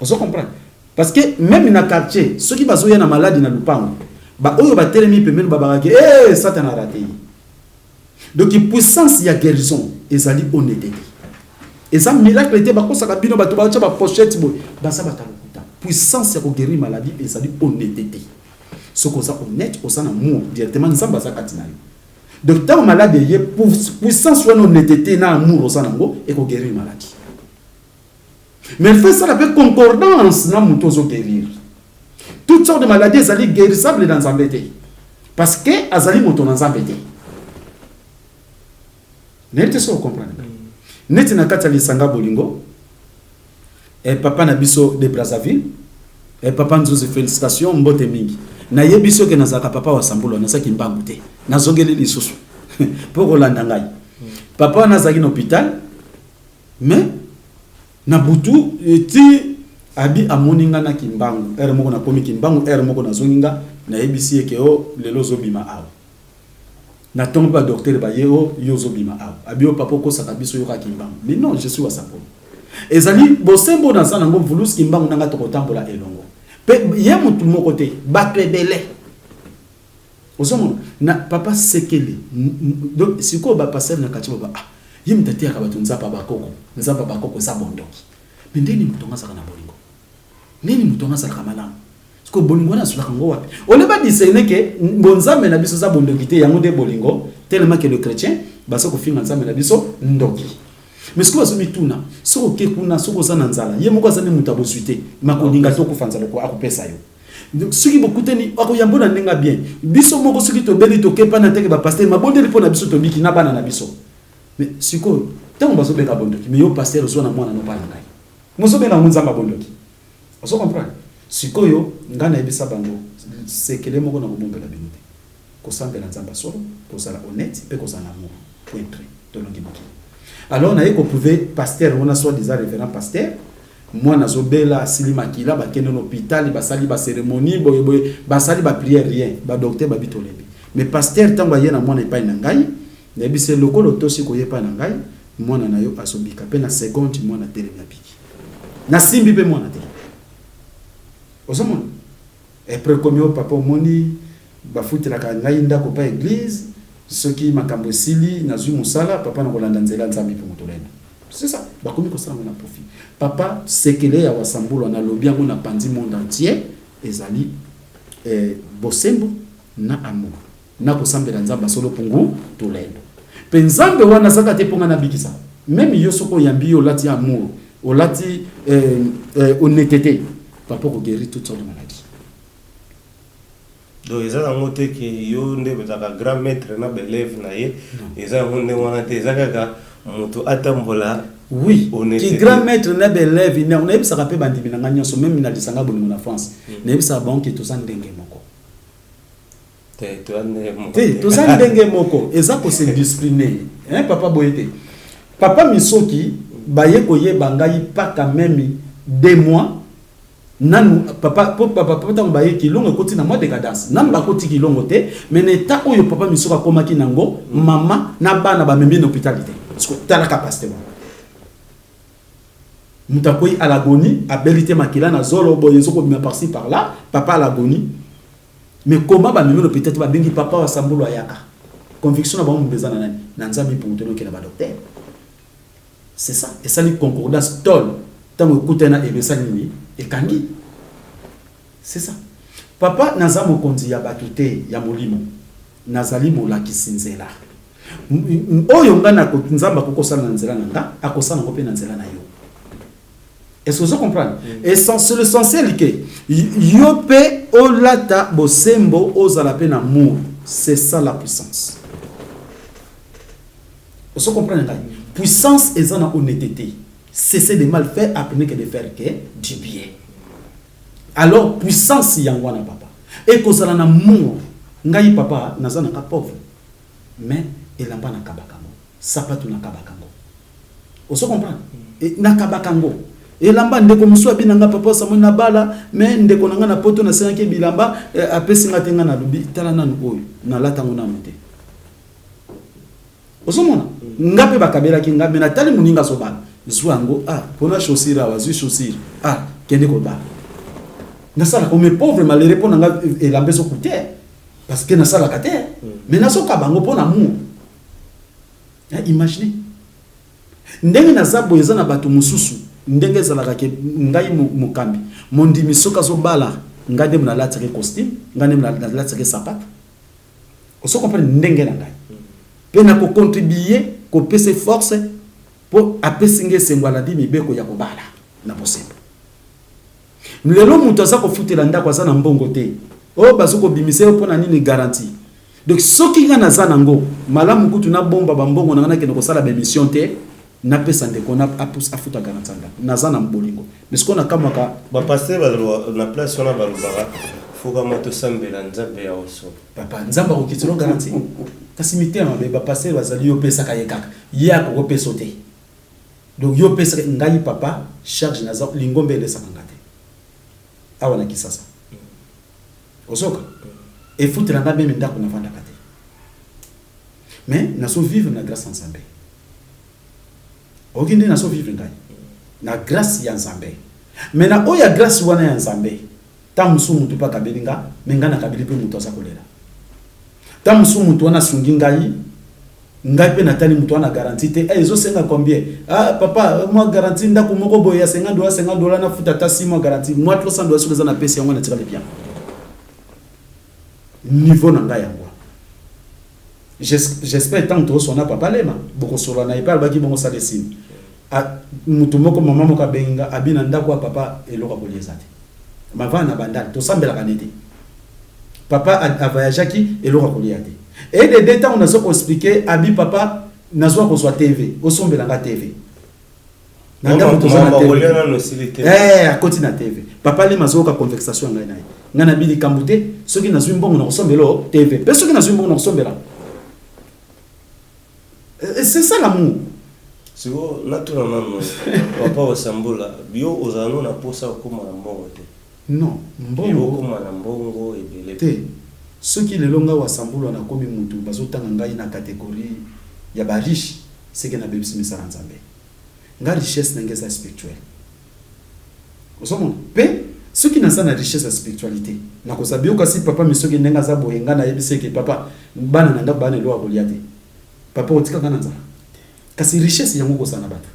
On se comprend. Parce que même na quartier, ceux qui bazoya na malade na lupango, ba oyo ba telemi pemenu ba baraki Satan a raté. Donc puissance ya guérison ezali honnêteté. eza miracle te bakosaka bino bato bacha ba pochette boy basa batalokuta puissance ya ko guérir maladie ezali honnêteté soko za honnête osana amour directement nzamba za katina yo donc tant malade ye puissance wana honnêteté na amour osana ngo et ko guérir maladie mais il fait ça avec concordance na muto zo guérir toutes sortes de maladies ezali guérissables dans Nzambete parce que azali moto na Nzambete n'était pas comprendre neti na kati ya lisanga bolingo et papa na biso de Brazzaville et papa nzuzi félicitations mbote mingi na ye biso ke nazaka papa wa sambulo na saki mbangu te nazongeli lisusu pour Rolanda ngai papa na zaki na hôpital mais na butu ti abi amoninga na kimbangu ere moko na komi kimbangu ere moko na zonginga na yebisi eke o lelo zobima awa na tombe ba docteur ba yeo yo zobima awa abi o papa ko saka biso yo ka kimbangu mais non je suis wa sambulo ezali bosembo na sana ngo vulus kimbangu nanga to kotambola elongo pe ye mutu moko te batebele osomo na papa sekele donc siko ba passer na kati ba yim tete akabatu nzapa bakoko za bondoki ndeni mutonga saka na bolingo nini mutonga saka kamana siko bolingo na sula kango wapi ole ba disene ke bonzambe na biso za bondoki te yango de bolingo tellement que le chrétien baso ko finga nzambe na biso ndoki mais siko baso mituna soko ke kuna soko za na nzala ye moko za ni mutabo suite makoninga to ko fanza loko akopesa yo donc soki bokuteni akoyambona ndinga bien biso moko soki to beli to kepa na teke ba pasteur mabondeli pona biso to biki na bana na biso mais siko tant baso beka bondoki mais yo pasteur zo na mwana no bana ngai moso bena munzamba bondoki oso comprendre siko yo ngana ebisa bango sekele moko na kobombela binute ko sambela nzamba solo ko sala honnête pe ko sala amour point très to longi maki alors na yeko prouver pasteur on a soit des référents pasteur moi na zobela asili makila ba kende l'hôpital ba sali ba cérémonie boye ba sali ba prière rien ba docteur ba bitolebi mais pasteur tango yena mwana epai na ngai na bise lokolo tosi ko yepa na ngai mwana na yo asobika pe na seconde mwana telemia biki na simbi pe mwana te osomon et prekomio papa moni ba futela ka ngai ndako pa église soki makambo sili na zui musala papa na kolanda nzela nzambi pe motolenda c'est ça ba komi ko sala na profit papa sekele ya wasambulo na lobi yango na pandi monde entier ezali bosembo na amour na ko sambela nzamba solo pungu tolendo pe nzambe wana saka te ponga na bikisa même yo soko yambi yo lati amour o lati honnêteté papa ko guérir toutes sortes de maladies donc eza nango te ke yo nde bezaka grand maître na belève na ye eza nango nde wana te eza kaka moto atambola oui qui grand maître na belève ne on ebisaka pe bandimi na nyonso même na lisanga bolingo na France na ebisaka banque to sa ndenge moko to sa ndenge moko eza ko se discipliner hein papa boyete papa misoki baye koyeba ngai pas quand même 2 mois nanu papa tango baye kilongo koti na mois de cadence nanu bakoti kilongo te mais neta oyo papa misoka komaki nango mama na bana ba membi na hôpital te parce tala capacité mutakoi à l'agonie abilité makila na zolo boye zoko bima par-ci par là papa à l'agonie mais comment ba membi na hôpital ba bengi papa wa sambulo ayaka conviction na ba mu bezana nani na nzambi pour tenir que na ba docteur c'est ça et ça les concordance tol tango kutena ebesa nini ekangi c'est ça papa naza mokonzi ya batute ya molimo nazali molakisi nzela oyo ngana ko nzamba kokosala na nzela nanga akosala ngo pe na nzela na yo est-ce que vous comprenez et c'est l'essentiel que yo pe olata bosembo ozala pe na amour c'est ça la puissance vous comprenez puissance est en honnêteté cesser de mal faire apprenez que de faire que du bien alors puissance yangwana papa et kozala na amour ngai papa nazana ka pauvre mais elamba na kabakango sapatu na kabakango oso comprendre et na kabakango elamba ndeko muswa binanga papa sa mona bala mais ndeko nanga na poto na senake bilamba apesi ngatenga na lubi tala nanu oyo na latango na mote oso mona ngape bakabela ki ngabe na tali muninga so bala zwango pona chaussure wa zui chaussure kende ko ba na sala comme pauvre malheureux pona nga elamba so coûter parce que na sala kate mais na so ka bango pona amour imaginez ndenge nazaboye eza na bato mususu ndenge ezalaka ke ngai mukambi mondimi soka zobala ngai nde nalataka costume ngai nde nalataka sapato oso comprendre ndenge na ngai pe na ko contribuer ko pese force po apesinge sengwala di mibeko ya kobala na bosembo lelo muto aza kofutela ndako aza na mbongo te o bazoko bimise po na nini garantie donc soki nga naza nango malamu kutu na bomba bambongo nanga nakende kosala ba mission te na pesa ndeko na afuta garantie naza na mbolingo mais ce qu'on a kamaka ba passer na place on a balubara fuka moto sambela nzambe ya oso papa nzamba ko kitilo garantie kasi mitema ba passer bazali yo pesa ka yekaka ya ko pesa te donc yo pesa ngai papa charge naza lingombe le sakangate awa na kisasa osoka et foutre la même ndako na vanda kate mais na so vivre na grâce ensemble okinde na so vivre ngai na grâce ya nzambe mais na oya grâce wana ya nzambe ta musu mutu pa kabelinga menga na kabili pe mutu azakolela ta musu mutu wana sungi ngai pe na tali mutu wana garantie te ezo senga combien papa moi garantie ndako moko boya ya $50 na futa ta 6 mois garantie moi $300 sur les na pesa yango na tika le bien niveau na ngai yango j'espère tant que son papa lema boko solo na ipal baki bongo sale signe mutu moko mama moko benga abina ndako papa eloka kolieza te mava na bandal to sambela kanete papa a voyagé qui eloka kolieza te et de deux temps on a so expliquer abi papa nazwa ko soit TV o sombela nga TV nanga mutu za na TV à côté na TV papa le mazo ka conversation ngai naye ngana bili kambute soki nazwi mbongo na kosombelo TV pe soki nazwi mbongo na kosombela c'est ça l'amour si vous naturellement papa osambula bio ozano na posa okoma na mbongo te non mbongo okoma na mbongo ebele te soki le longa wasambula na komi mutu bazotanga ngai na catégorie ya ba riche c'est que na bebisi misala nzambe nga richesse n'engeza spirituelle osomona pe soki naza na richesse ya spiritualité na kozabio kasi papa misoki ndenga za boyenga na yebisi ke papa bana na ndako bana elo akolia te papa otika kana nzala kasi richesse yango kozana bato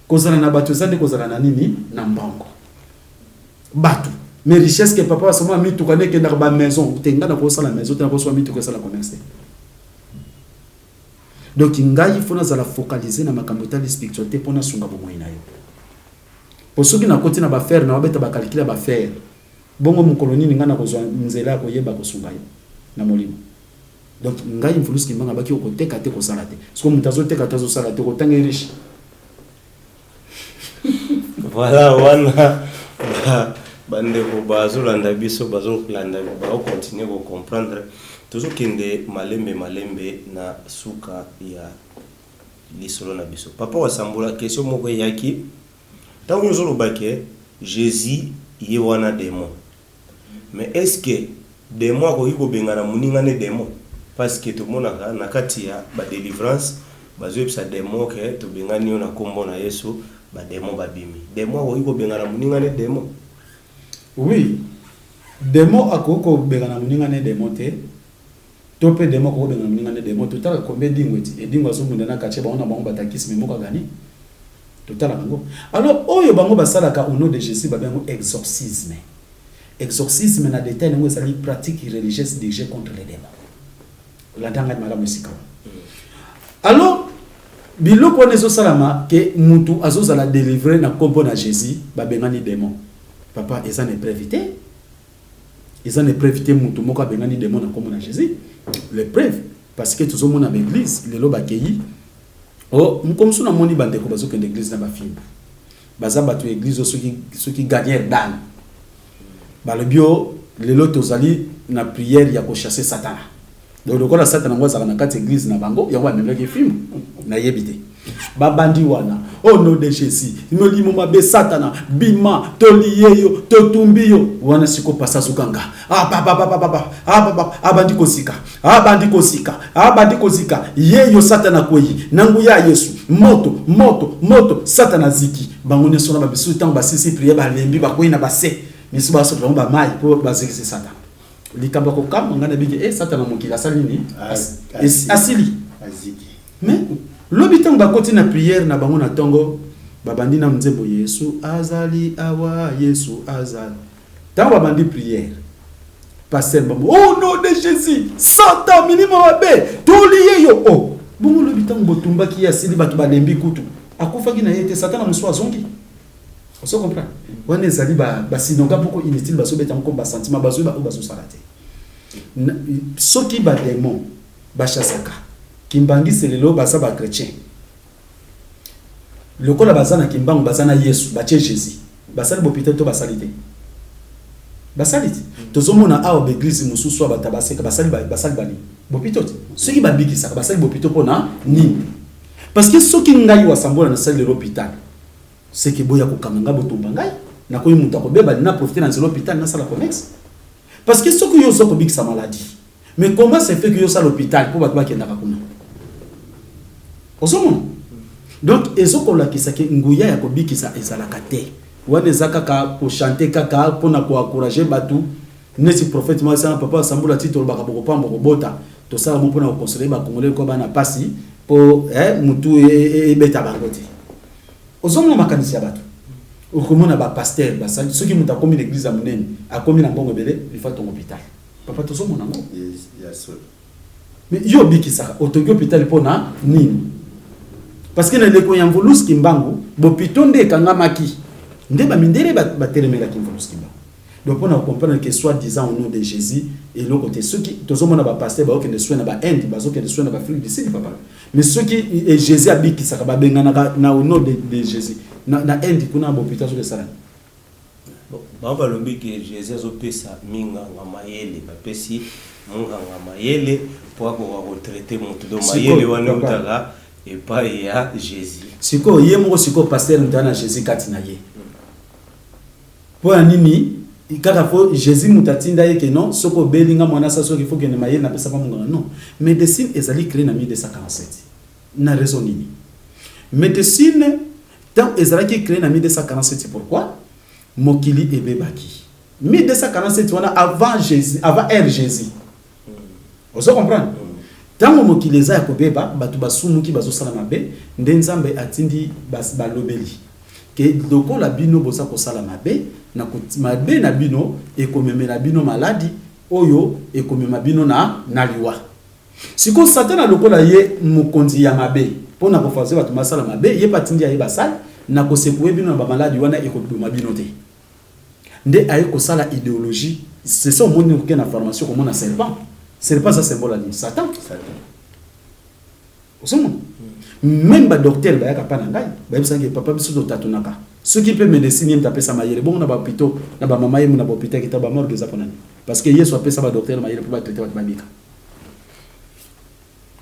kozana na bato zande kozana na nini na mbongo bato mais richesse que papa soma mitu kane ke na ba maison tenga na kosala maison te na koswa mitu kosala commerce donc ngai fona za la focaliser na makambo ta spiritualité pona sunga bo moina yo pour ceux qui na koti na ba faire na babeta ba calculer ba faire bongo mukoloni ninga na kozwa nzela ko yeba ko sunga yo na molimo donc ngai influence ki mbanga baki ko teka te ko sala te parce que mutazo teka tazo sala te ko tanga riche voilà wana bande ko bazolanda biso bazolanda ba continuer ko comprendre toujours kende malembe na suka ya lisolo na biso papa wasambula question moko yaki tango nzolo bake Jésus ye wana démon mais est-ce que démon ko yiko bengana muninga ne démon parce que tout monde na kati ya ba délivrance bazo sa démon ke to bengani na kombo na Yesu ba démon babimi démon ko yiko bengana muninga ne démon oui démon akoko bengana muninga ne démon te topé démon ko bengana muninga ne démon totala combien dingweti et dingwa so mundana kache ba ona bango batakisme moko gani totala bango alors oyo bango basalaka au nom de Jésus ba bango exorcisme na détail ngo sali pratique religieuse de jeu contre les démons la danga mala musika alors biloko nezo salama ke mutu azozala délivrer na kombo na Jésus ba bengani démon papa eza ne prévité mutu moko bengani démon na kombo na Jésus le preuve parce que tout le monde dans l'église lelo bakeyi oh mkomsu na moni bandeko bazoke l'église na bafimbu baza bato église ceux qui gagnèrent dan balobio lelo tozali na prière ya ko chasser satan donc lokola satan ngwa zaka na kati église na bango yango amemeki fimbu na yebite babandi wana au nom de Jésus molimo mabe satana bima toliyeyo totumbiyo wana siko pasa sukanga abandi kosika yeyo satana koyi nangu ya Yesu moto satana ziki bangone sona babisu tango basisi prier ba lembi bakoyi na base misu baso ba mai po baziki satana likamba ko kam ngana bigi satana mokila salini asili mais lobi ntango bakoti na prière na bango na ntongo babandi na nzembo Yesu azali awa Yesu azali ntango babandi prière pasteur bambo au nom de Jésus Satan minima wabe toliye yo oh bongo lobi ntango botumbaki ya sili bato balembi kutu akufaki na yete Satan na muso azongi oso comprendre wana ezali ba sinonga poko inutile baso beta nko ba sentiment baso ba baso salate soki ba démon ba chasaka kimbangi selelo basa ba chrétien lokola bazana kimbangu bazana Yesu ba tie Jésus basali bopita to basalite basalite tozomona awa beglise mususu abatabaseka basali bani bopito soki babikisa basali bopito pona nini parce que soki ngai wasambola na salle de l'hôpital c'est que boya ko kamanga botumba ngai na koyi muta ko beba na profiter dans l'hôpital na sala comex parce que soki yo zo ko bikisa maladie mais comment c'est fait que yo sala l'hôpital pour batba kenda ka kuna osomona donc ezoko la kisake nguya ya ko bikisa ezala kate wana ezaka ka ko chanter kaka pona ko encourager batu nesi prophète moi ça papa sambola titre baka boko pamba ko bota to sala mo pona ko consoler ba congolais ko bana pasi po mutu e beta bangote ozomona makanisi ya bato okomona ba pasteur basali soki muta komi l'église amunene akomi na mbongo belé il faut ton hôpital papa tozomona ngo yes mais yo bikisa otoki hôpital pona nini parce que na leko ya mvulus kimbangu bopitonde kangamaki nde ba mindere ba telemela kimvulus kimbangu donc on a comprendre que soit disant au nom de Jésus et le côté ceux qui tozomona ba pasteur ba okende soin na ba Inde ba okende soin na ba Afrique du Sud papa mais ceux qui et Jésus abiki saka ba bengana na au nom de Jésus na Inde kuna ba hôpital sur le salon bon ba lombi que Jésus azopesa minga ngamayele ba pesi munga ngamayele pour ko retraiter montu do mayele wana utaka et pas ya Jésus siko yemo siko pasteur ndana Jésus katina ye pour nini kaka fo Jésus mutatinda yeke non soko belinga mwana sa soki faut que ne mayele na pesa pa munga non médecine ezali créé na 1247 na raison nini médecine tant ezali qui créé na 1247 pourquoi mokili ebebaki 1247 wana avant Jésus avant ère Jésus vous comprenez tango mokili eza ya kobeba batu basumuki bazosala mabe nde nzambe atindi balobeli ke lokola bino bosa kosala mabe na mabe na bino ekomemela bino maladi oyo ekomema bino na liwa siko satana lokola ye mokonzi ya mabe pona kofaze batu masala mabe ye patindi ya basala na kosekwe bino na ba maladi wana ekobima bino te nde aye kosala idéologie c'est ça monde qui na formation comme on a serpent c'est pas ça symbole ni Satan. Même ba docteur ba yaka pana ngai ba bisangi papa biso to tatunaka ce qui peut médecine yem taper sa mayele bon na ba hôpital na ba mama yem na ba hôpital ki ta ba morgue za ponani parce que yeso apesa ba docteur mayele pour ba traiter ba bika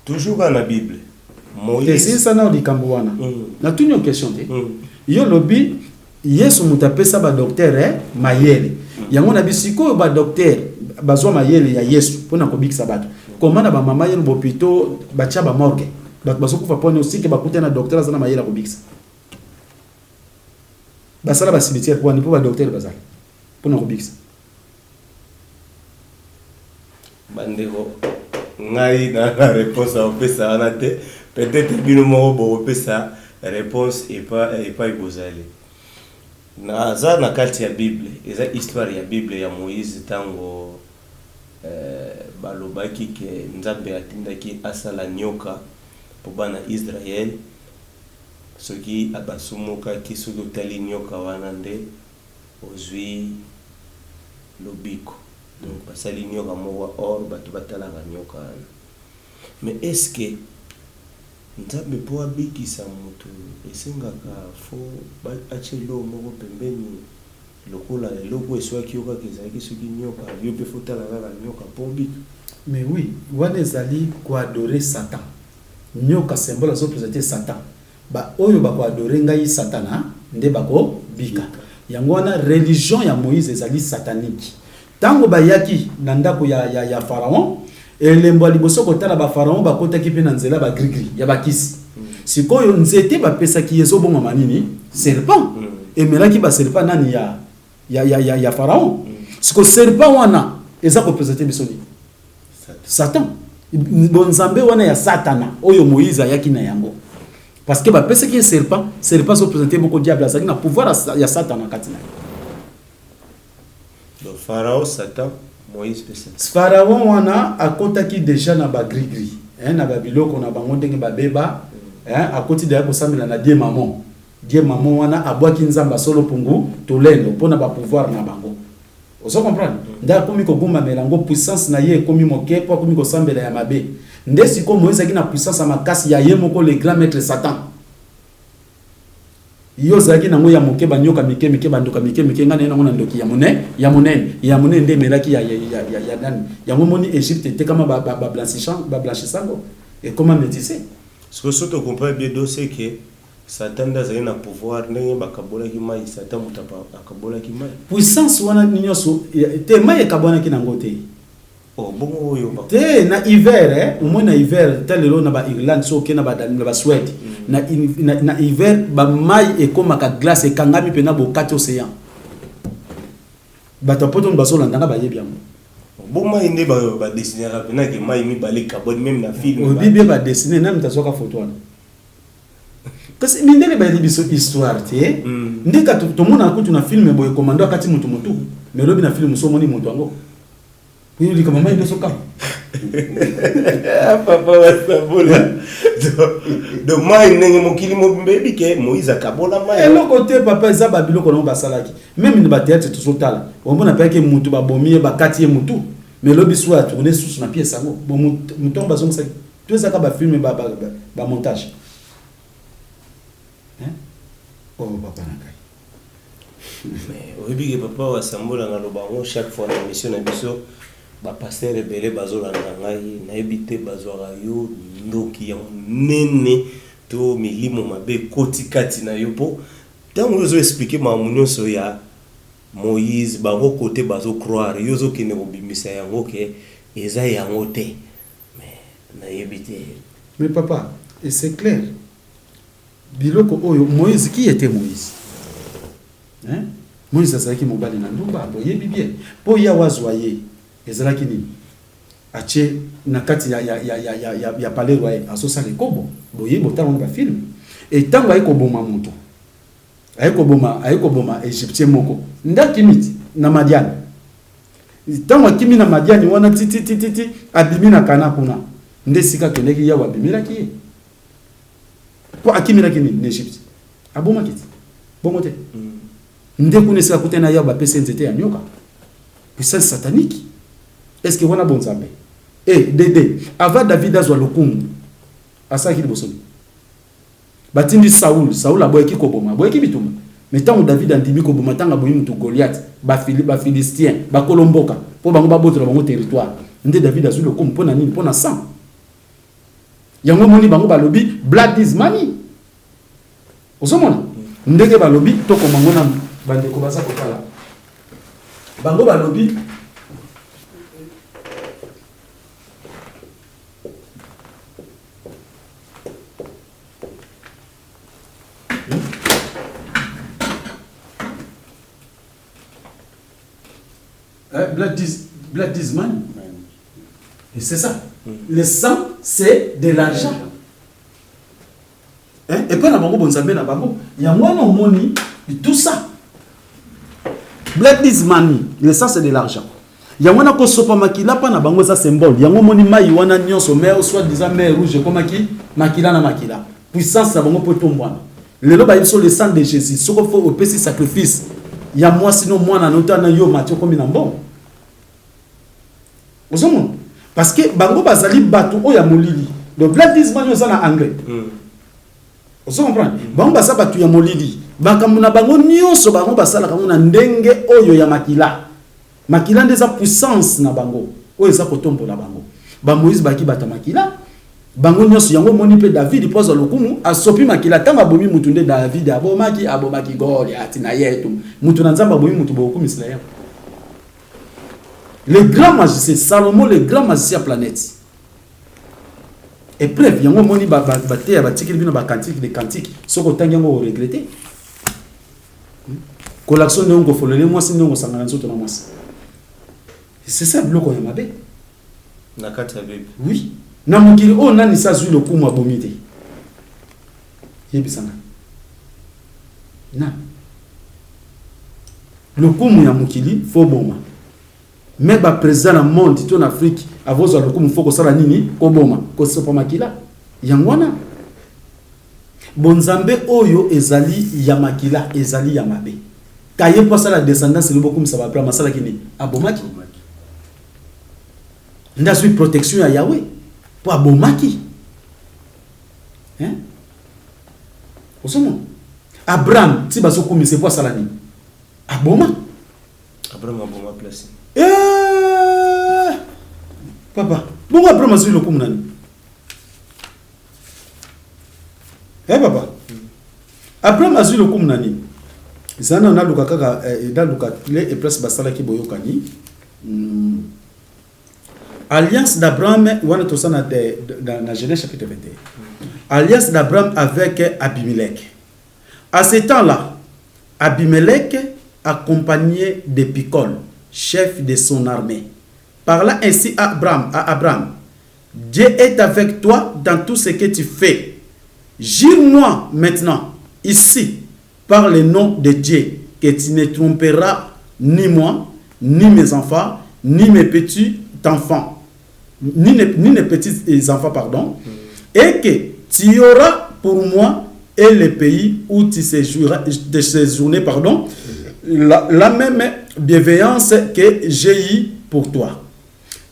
toujours dans la Bible Moïse c'est ça na di kambuana na tunyo question te yo lobi yeso mutapesa ba docteur mayele yango na bisiko ba docteur bazwa mayele ya Yesu pona ko bikisa bato komana ba mama yelo bo hôpital ba tia ba morgue bato bazokufa pone aussi ke bakute na docteur azana mayela ko bikisa basala ba cimetière pour ni pour ba docteur bazala pona ko bikisa bandeko ngai na réponse à pesa na te peut-être bino mo bo pesa réponse et pas igozali na za na kati ya Bible eza histoire ya Bible ya Moïse tango balobaki ke nzambe atindaki asala nyoka pour bana Israël soki abasumuka kisoki otali nyoka wana nde ozwi lobiko donc basali nyoka moko or bato batalaka nyoka wana mais est-ce que nzambe po abikisa mutu esengaka fo achelo moko pembeni lokola eloko eswaki yoka kezalaki soki nyoka yo pe fotala kaka nyoka po bika mais oui wana ezali ko adorer Satan nyoka symbole zo présenter Satan ba oyo ba ko adorer ngai Satana nde bako bika yango wana religion ya Moïse ezali satanique tango bayaki na ndako ya pharaon elembo liboso kotala ba pharaon bakotaki pe na nzela ba grigri ya bakisi sikoyo nzete bapesaki yeso bongo manini serpent emelaki ba serpent nani ya pharaon siko serpent wana eza ko présenter bisoni Satan bon nzambe wana ya Satana oyo Moïse ayaki na yango parce que bapesa ki serpent so présenter moko diable azali na pouvoir ya Satan na kati na ye. Donc Pharaon, Satan, Moïse peut ça. Pharaon wana akotaki déjà na ba gris gris na ba biloko na bango ndenge ba beba akoti de ko samela na die maman wana abwaki nzamba solo pungu tolendo pona ba pouvoir na bango. Oso comprendre nda komi ko gomba melango puissance na ye komi moke po komi ko sambela ya mabe ndesi ko Moïse aki na puissance ya makasi ya ye moko le grand maître Satan yo zaki na ngo ya moke banyoka mike bandoka mike ngana na ngo na ndoki ya monene nde melaki ya nani ya moni Égypte te kama ba blanchissant et comment métisser ce que surtout comprendre bien donc c'est que Satan a un pouvoir ndenge bakabola ki mai Satan mutapa akabola ki mai puissance wana ninyoso te mai kabona ki na ngote oh bongo yo ba te na hiver umona hiver telelo na ba Irlande so ke na ba Suède na hiver ba mai e koma ka glace e kangami pena bokati océan bato poto basola ndanga ba yebi yango bon mai ne ba dessiner la pena ke mai mi balé carbone même na film o bibi ba dessiner na mtasoka photo wana parce que mindele ba libiso histoire te ndeka to mona akutu na film boye commando akati mutu mais lobi na film so moni mutu ango puis dit comment il ne soka papa wa sabola de mai ndenge mokili mo mbebi ke Moïse akabola mai et le côté papa eza ba biloko no basalaki même ni ba théâtre to sotala on mona pa ke mutu ba bomi ba kati mutu mais lobi soit tourner sous na pièce ango bon mutu ba zonga tout ça ka ba film ba montage. Oh papa nakai. Mais au début papa wa sambola na lobango chaque fois na mission na biso ba pasteur rebelle bazola ngai na ebité bazora yo ndoki ya nene to milimo mabe koti kati na yo po tango yo zo expliquer ma munyoso ya Moïse bango côté bazo croire yo zo kene obimisa yango ke eza yango te mais na ebité. Mais papa et c'est clair. Biloko oyo Moïse qui était Moïse Moïse azalaki mobali na ndumba boyebi bien po ya wazwaye ezalaki nini ache na kati ya palais royal asosa le kobo boyebi otango ba film et tango ayiko boma mutu ayiko boma égyptien moko ndaki miti na Madian tango akimi na Madian wana titi abimi na kana kuna ndesika keneki ya wabimilaki ye po akimira kini na Egypte aboma kiti bongo te ndeku nesika kutena ya ba pese nzete ya nyoka puissance satanique est-ce que wana bonzambe dede avant David azwa lokumu asaki libosoni batindi Saul aboyeki koboma aboyeki bituma mais tango David andimi koboma tanga boyi mutu Goliath ba Philistien ba kolomboka po bango babotola bango territoire nde David azwi lokumu pona nini pona sang yango moni bango balobi blood is money osomona ndenge balobi to komango na bande ko basa kotala bango balobi blood is money et c'est ça. Le sang, c'est de l'argent. Et pas la bango bonzambe na bango. Il y a moins de money, tout ça. Blood is money. Le sang, c'est de l'argent. Il y a moins de sopa makila pa na bango ça symbole. Il y a moins de maï wana nyonso mer soit disant mer rouge comme makila na makila. Puissance na bango pour tomber. Le loba ils sont le sang de Jésus. Ce qu'il faut au petit sacrifice. Il y a moi sinon moi na nota na yo Matthieu comme na bon. Vous avez parce que bango bazali batu oya molili donc blood is money ça na anglais vous comprenez bango basa batu ya molili bakamuna bango nyonso bango basala kamuna ndenge oyo ya makila ndeza puissance na bango oyo za kotombola bango ba Moïse baki bata makila bango nyonso yango moni pe David poza lokumu asopi makila tanga bomi mutu nde David abomaki Goliath na yetu mutu na nzamba bomi mutu bokumu Israël. Le grand magicien, Salomon, le grand magicien planète. Et bref, il y a un moni baté à batikil bino ba cantique des cantiques. Soko tangiango regretter. Collection de ngo folele moi si ngo sangana nzoto na moi. C'est ça bloco ya mabe. Na kati ya bibi. Oui. Na mukili o nani sa zui lokumu abomite. yebisanga na lokumu ya mokili fo boma mais ba président na monde to na Afrique avozo lokumu fo ko sala nini ko boma ko sopa makila yangwana bonzambe oyo ezali ya makila ezali ya mabe kaye po sala descendance lobo kum saba pra masala kini abomaki nda sui protection ya Yahweh po abomaki hein osomo Abraham ti baso kum se po sala nini aboma Abraham aboma place papa bongo Abraham azui lokumu nani papa Abraham azui lokumu nani zana na luka kaka da luka le e place basala ki boyokani alliance d'Abraham wana to sana dans Genèse chapitre 21 alliance d'Abraham avec Abimelech. À ce temps-là, Abimelech accompagné de Picol, chef de son armée, parla ainsi à Abraham, Dieu est avec toi dans tout ce que tu fais. Jure-moi maintenant, ici, par le nom de Dieu, que tu ne tromperas ni moi, ni mes enfants, ni mes petits enfants, ni mes petits enfants, pardon, et que tu auras pour moi et le pays où tu séjourner, pardon, la même bienveillance que j'ai eue pour toi.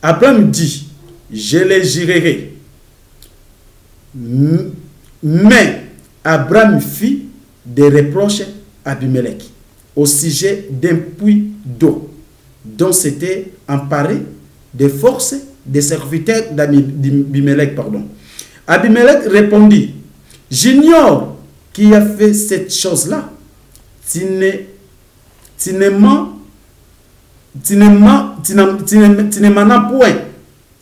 Abraham dit, je les jurerai. Mais Abraham fit des reproches à Abimelech au sujet d'un puits d'eau dont s'était emparé des forces des serviteurs d'Abimelech. Abimelech répondit, j'ignore qui a fait cette chose-là. Tu ne m'en as point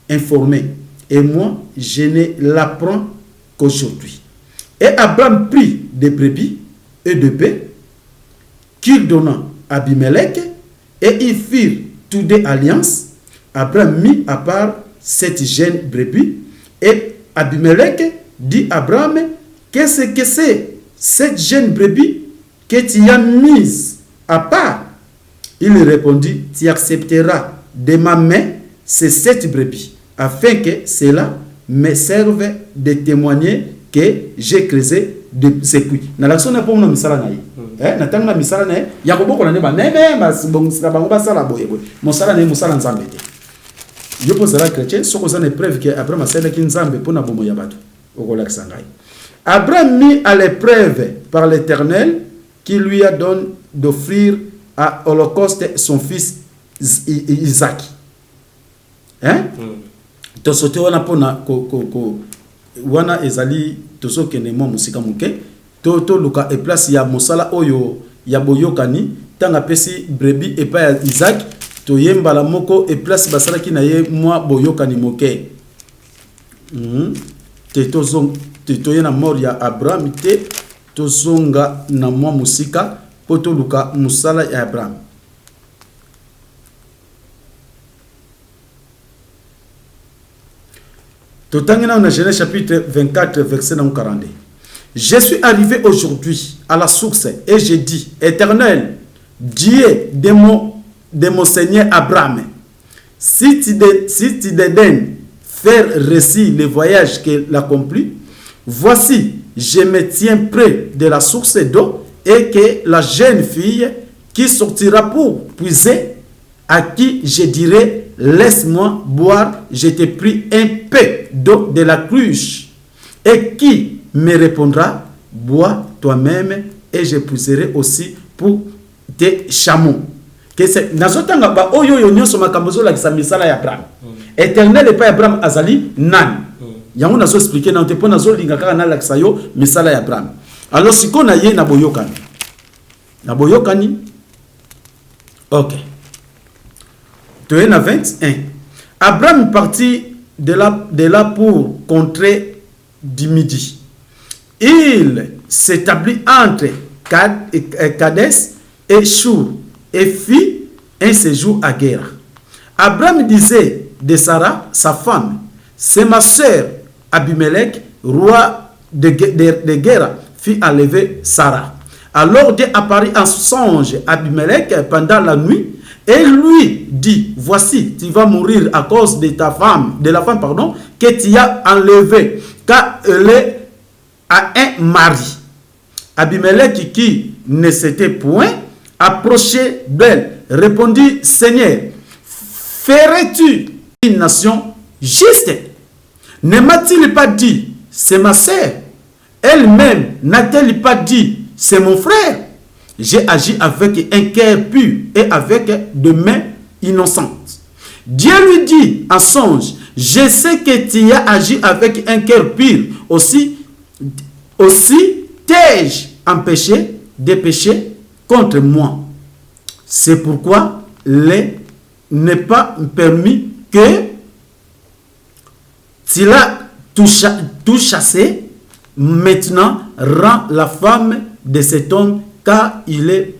informé. Et moi, je ne l'apprends qu'aujourd'hui. Et Abraham prit des brebis et de bœufs qu'il donna à Abimelech, et ils firent tous deux alliance. Abraham mit à part cette jeune brebis, et Abimelech dit à Abraham, qu'est-ce que c'est cette jeune brebis que tu as mise à part? Il répondit, tu accepteras de ma main ces 7 brebis, afin que cela me serve de témoigner que j'ai creusé de ces puits. Na l'action na pomona misala na ye. Na tanga misala na ye, ya koboko na ne ba neme basibongisa bango basala boye boye. Mosala na mosala nzambe te. Yo posera chrétien, soko ça ne preuve que Abraham asala ki nzambe pona bomo ya bato. Okolakisa ngai. Abraham mis à l'épreuve par l'Éternel qui lui a donné d'offrir à holocauste son fils Isaac. Hein? Tosote wana pona ko wana ezali tosoke ne mo musika muke to luka e place ya mosala oyo ya boyokani tanga pesi brebi e pa ya Isaac to yemba la moko e place basala ki na ye moi boyokani moke. Te tozong te toyena mort ya Abraham te tozonga na moi musika poto luka musala ya Abraham. Totangina dans Genèse chapitre 24 verset 42. Je suis arrivé aujourd'hui à la source et j'ai dit, Éternel, Dieu de mon Seigneur Abraham, si tu dédaignes faire récit le voyage qu'il accomplit, voici, je me tiens près de la source d'eau et que la jeune fille qui sortira pour puiser, à qui je dirai, laisse-moi boire, je t'ai pris un peu d'eau de la cruche. Et qui me répondra, bois toi-même et je puiserai aussi pour tes chameaux. Que c'est nazotanga ba oyo yo nyoso makambozo la kisamisala ya Abraham. Éternel et pas Abraham azali nan. Yango nazo expliquer na tepo nazo linga kaka na la kisayo misala ya Abraham. Alors siko na ye na boyokani. Na boyokani. OK. 21. Abraham partit de là pour contrer du midi. Il s'établit entre Kadès et Shur et fit un séjour à Guéra. Abraham disait de Sarah, sa femme, c'est ma sœur Abimelech, roi de Guéra, fit enlever Sarah. Alors Dieu apparut en songe à Abimelech pendant la nuit et lui dit, voici, tu vas mourir à cause de ta femme, de la femme, pardon, que tu as enlevée, car elle est à un mari. Abimelech, qui ne s'était point approché d'elle, répondit, Seigneur, ferais-tu une nation juste? Ne m'a-t-il pas dit, c'est ma sœur? Elle-même n'a-t-elle pas dit, c'est mon frère? J'ai agi avec un cœur pur et avec des mains innocentes. Dieu lui dit en songe, je sais que tu as agi avec un cœur pur, aussi t'ai-je empêché de pécher contre moi. C'est pourquoi il n'est pas permis que tu l'as tout chassé. Maintenant, rends la femme de cet homme, car il est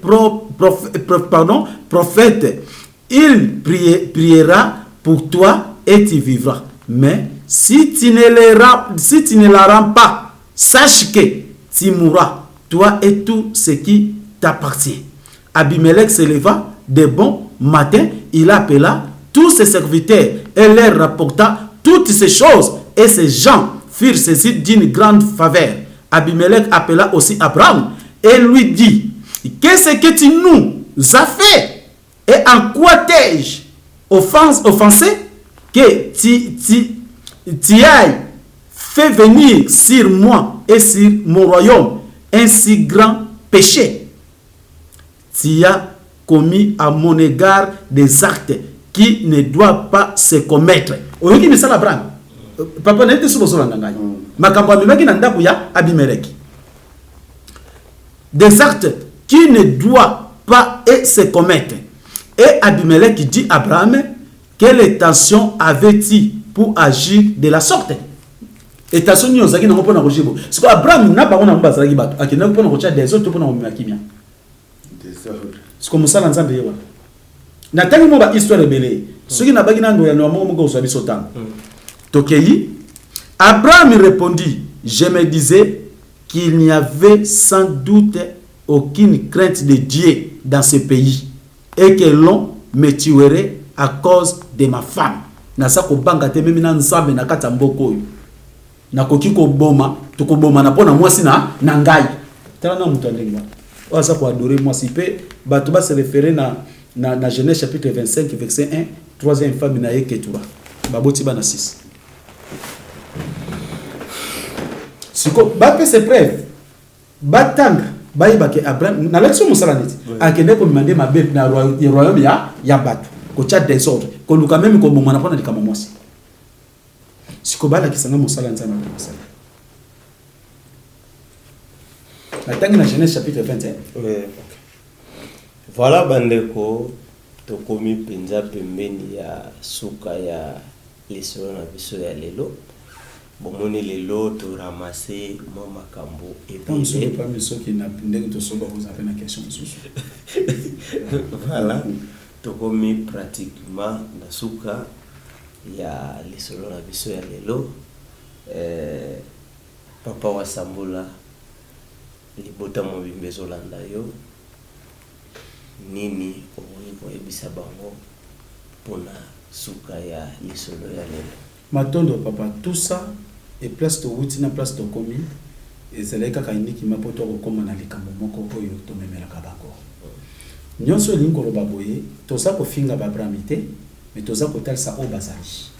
prophète. Il priera pour toi et tu vivras. Mais si tu ne la rends pas, sache que tu mourras, toi et tout ce qui t'appartient. Abimelech se leva de bon matin, il appela tous ses serviteurs et leur rapporta toutes ces choses, et ces gens furent saisis d'une grande faveur. Abimelech appela aussi Abraham et lui dit, qu'est-ce que tu nous as fait et en quoi t'ai-je offensé que tu ailles fait venir sur moi et sur mon royaume un si grand péché? Tu as commis à mon égard des actes qui ne doivent pas se commettre. Oyoki misala Abraham. Papa na ete suboso langa ngai. Makambo amemaki na ndaku ya Abimelech. Des actes qui ne doivent pas se commettre. Et Abimelech dit à Abraham, quelle intention avait-il pour agir de la sorte? Et ta sonne ozaki na ngopona kojibo. Siko Abraham na ba ona mbasa ki bato. Akina ngopona kocha des autres pona ngomema kimia. Siko musala nzambe yewa. Na tangi mo ba histoire belé. Soki na bagi na ndo ya no mo ko so biso tang. Tokei, Abraham répondit, je me disais qu'il n'y avait sans doute aucune crainte de Dieu dans ce pays et que l'on me tuerait à cause de ma femme. Nasa ko banga te memi na nzambe na kata mboko oyo. Na koki ko boma, to ko boma na pona mwasi na ngai. Tala na mutu ndengwa. Oza ko adorer mwasi pe bato ba se référer na Genèse chapitre 25 verset 1, troisième femme na yeketura. Baboti ba na 6. Siko ba pe se preuve. Batanga ba ke Abraham na lection musala neti. Akende ko mande mabe na royaume ya bato. Ko chat désordre. Ko luka même ko bomana pona likama mwasi. Siko bala kisanga musala nzana na musala. La tangi na Genèse chapitre 21. Voilà bandeko tokomi penza pembeni ya suka ya lesolo na biso ya lelo. Bomoni lelo to ramasser mo makambo ebele. Pas miso ki na ndenge to soba vous avez na question susu. Voilà. Tokomi pratiquement na suka ya lesolo na biso ya lelo. Papa wa Sambola libota mo bimbezo landa yo. Nini oyebisa bango pona suka ya lisolo ya lelo. Matondo papa, tout ça et place to wuti na place to komi ezaleka ka indiki mapoto ko koma na likambo moko oyo to memela ka bango. Nyonso lingo lo baboye to sa ko finga ba Abrahamite mais to sa ko talisa o bazali.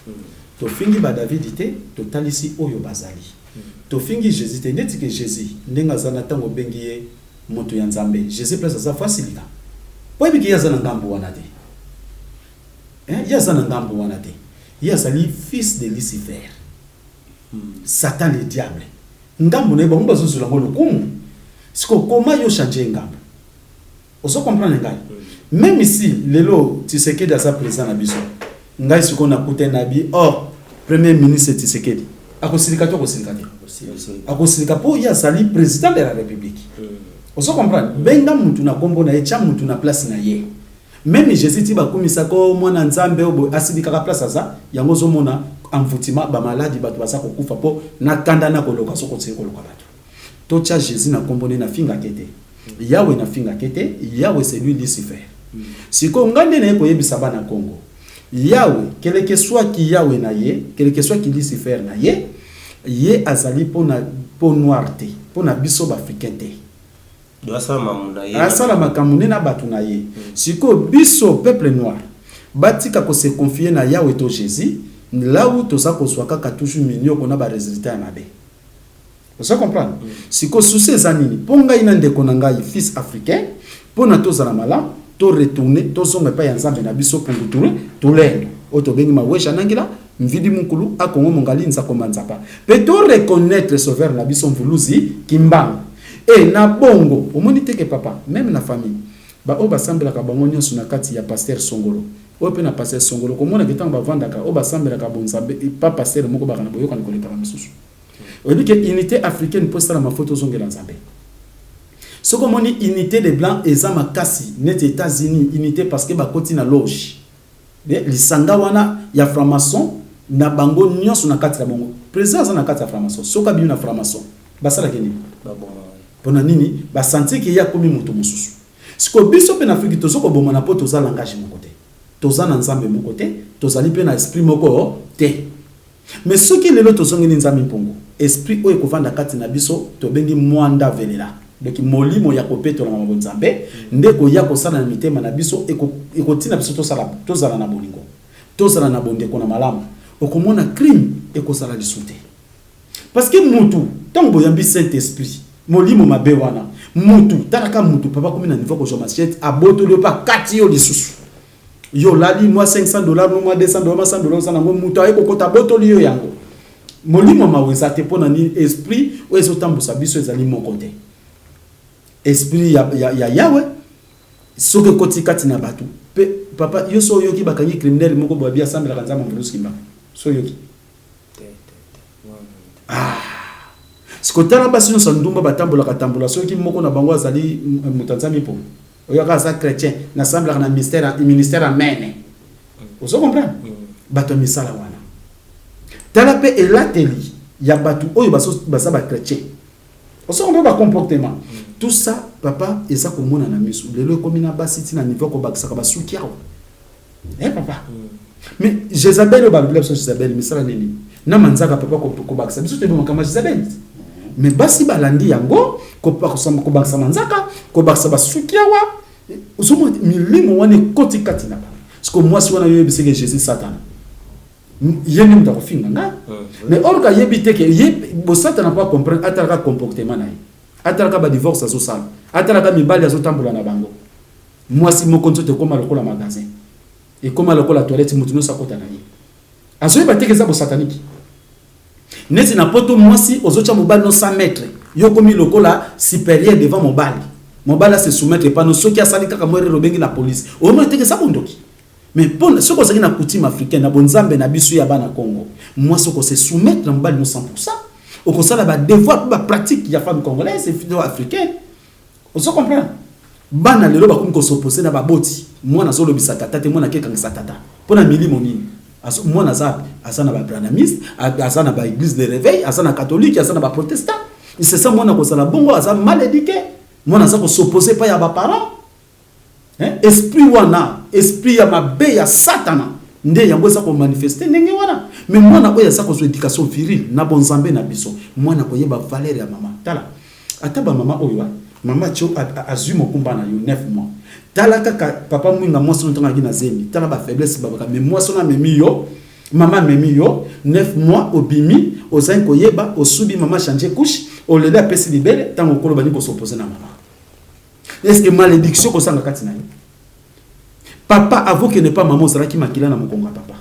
To fingi ba Davidite to talisi oyo bazali. To fingi Jésus te neti ke Jésus ndenga zana tango bengiye moto ya Nzambe. Jésus place za facilita. Poibi ki yazana ngambo wana te. Yazana ngambo wana te. Yazali fils de Lucifer. Satan le diable. Ngambo ne ba mbazo zula ngolo kumu. Siko koma yo changer ngambo. Oso comprendre ngai. Même ici lelo Tshisekedi asa président na biso. Ngai siko na kuta na bi premier ministre Tshisekedi. Akosilika to kosilika. Akosilika po yazali président de la République. Oso comprendre. Benga mutu na kombo na echa mutu na place na ye. Même Jésus ti ba komisa ko mwana Nzambe obo asidika ka place aza yango zo mona envoûtement ba maladie bato basa ko kufa po na kanda na koloka soko tseko koloka bato. tocha Jésus na kombone na finga kete Yahweh na finga kete Yahweh c'est lui Lucifer siko ngande na ko yebisa bana Congo Yahweh quel que soit qui Yahweh na ye quel que soit qui Lucifer na ye azali po noirté po na biso ba africain te asala makamune na batu na ye siko biso peuple noir batika ko se confier na Yahweh to Jésus là où to sa ko swaka ka toujours minyo ko na ba résultat na be vous comprenez siko souci zanini ponga ina ndeko na ngai fils africain pona to zala mala to retourner to zonga pa ya nzambe na biso pour tulendo oto bengi mawesha nangila mvidi mukulu akongo mongali nza komanzapa pe to reconnaître sauveur na biso mvuluzi kimbang na bongo omoni teke papa même na famille ba o basambela ka bango nyonso na kati ya pasteur Songolo o pe na pasteur Songolo komona kitanga bavandaka o basambela ka bonzambe pa pasteur moko ba kana boyoka na koleka misusu on dit que unité africaine pour ça la photo zongela nzambe soko moni unité des blancs ezama kasi net États-Unis unité parce que ba koti na loge lisanga wana ya franc-maçon na bango nyonso na kati ya bango président na kati ya franc-maçon soka bi na franc-maçon basala keni pona nini ba sentir que ya komi moto mususu siko biso pe na Afrique tozoko boma na poto za langage mon côté toza na nzambe mon côté tozali pe na esprit moko te mais ce qui lelo tozongi nzambe mpongo esprit oyo kovanda kati na biso to bengi mwanda velela donc molimo ya kopeto na mabo nzambe ndeko ya kosala na mitema na biso ekotina biso tozala na bolingo tozala na bondeko na malamu okomona crime ekosala lisute parce que mutu tango yambi saint esprit molimo mabe wana mutu talaka mutu papa komi na niveau ko jomachette aboto le pa kati yo lisusu yo lali moi $500 no moi $200 $100 sana ngo mutu ayeko kota boto liyo yango molimo maweza te pona ni esprit o ezotambusa biso ezali moko te esprit ya Yahweh soke koti kati na batu pe papa yo so yoki bakangi criminel moko bo bia sambela kanzama mbuluski mba so yoki sikotala basi no sandumba batambola katambola soki moko na bango azali mutanzami po oyoka za chrétien na sambela na ministère amene vous comprenez bato misala wana tala pe elateli ya batu oyo basa ba chrétien vous comprenez ba comportement tout ça papa eza ko mona na misu lelo komi na basi tina niveau ko bakisaka basuki awo papa mais Jezabel ba Bible so Jezabel misala nini na manzaka papa ko bakisa biso te bo kama Jezabel mais basi balandi yango ko bakisa manzaka ko bakisa basuki awa usomo milimo wane koti katina ba parce que moi si wana yo biseke Jésus Satan yeni mta ko finga nga mais orga yebite ke bo Satan na pas comprendre ataka comportement na atalaka ba divorce azo sala atalaka mibali azo tambola na bango mwasi moko nzote koma lokola magasin et koma lokola toilette mutuno sakota na ye azo batekeza bo satanique neti na poto mwasi ozocha mobali no 100 mètres yo komi lokola supérieur devant mobali se soumettre pas no soki asali kaka mwere robengi na police o mo tekeza bondoki mais pour ce que c'est une coutume africaine na bonzambe na bisu ya bana Congo mwasi ko se soumettre na mobali no 100%. Au conseil ba devoir ba pratique ya femme congolaise et fille africaine. On se comprend. Bana lelo ba kum ko s'opposer na ba boti. Moi na zolo bisata tata moi na keka ngisa tata. Pona milimo nini? Aso moi na za asana ba branamiste, asana ba église de réveil, asana catholique, asana ba protestant. C'est ça moi na ko sala bongo asa mal éduqué. Moi na za ko s'opposer pas ya ba parents. Esprit wana, esprit ya mabe ya satana. Nde yango za ko manifester ndenge wana. Mais moi na oya za ko éducation virile na bonzambe na biso. Moi na ko yeba valeur ya mama. Tala. Ataba mama oyo. Mama cho azui mokumba na yo 9 mois. Tala kaka papa mwinga moi sono tanga gina zemi. Tala ba faiblesse babaka mais moi sona memi yo. Mama memi yo 9 mois obimi ozan ko yeba osubi mama changer couche o lele apesi libele tango kolo bani ko s'opposer na mama. Est-ce que malédiction ko sanga katina yo? Papa avoue que n'est pas maman sera qui makila na mokonga papa.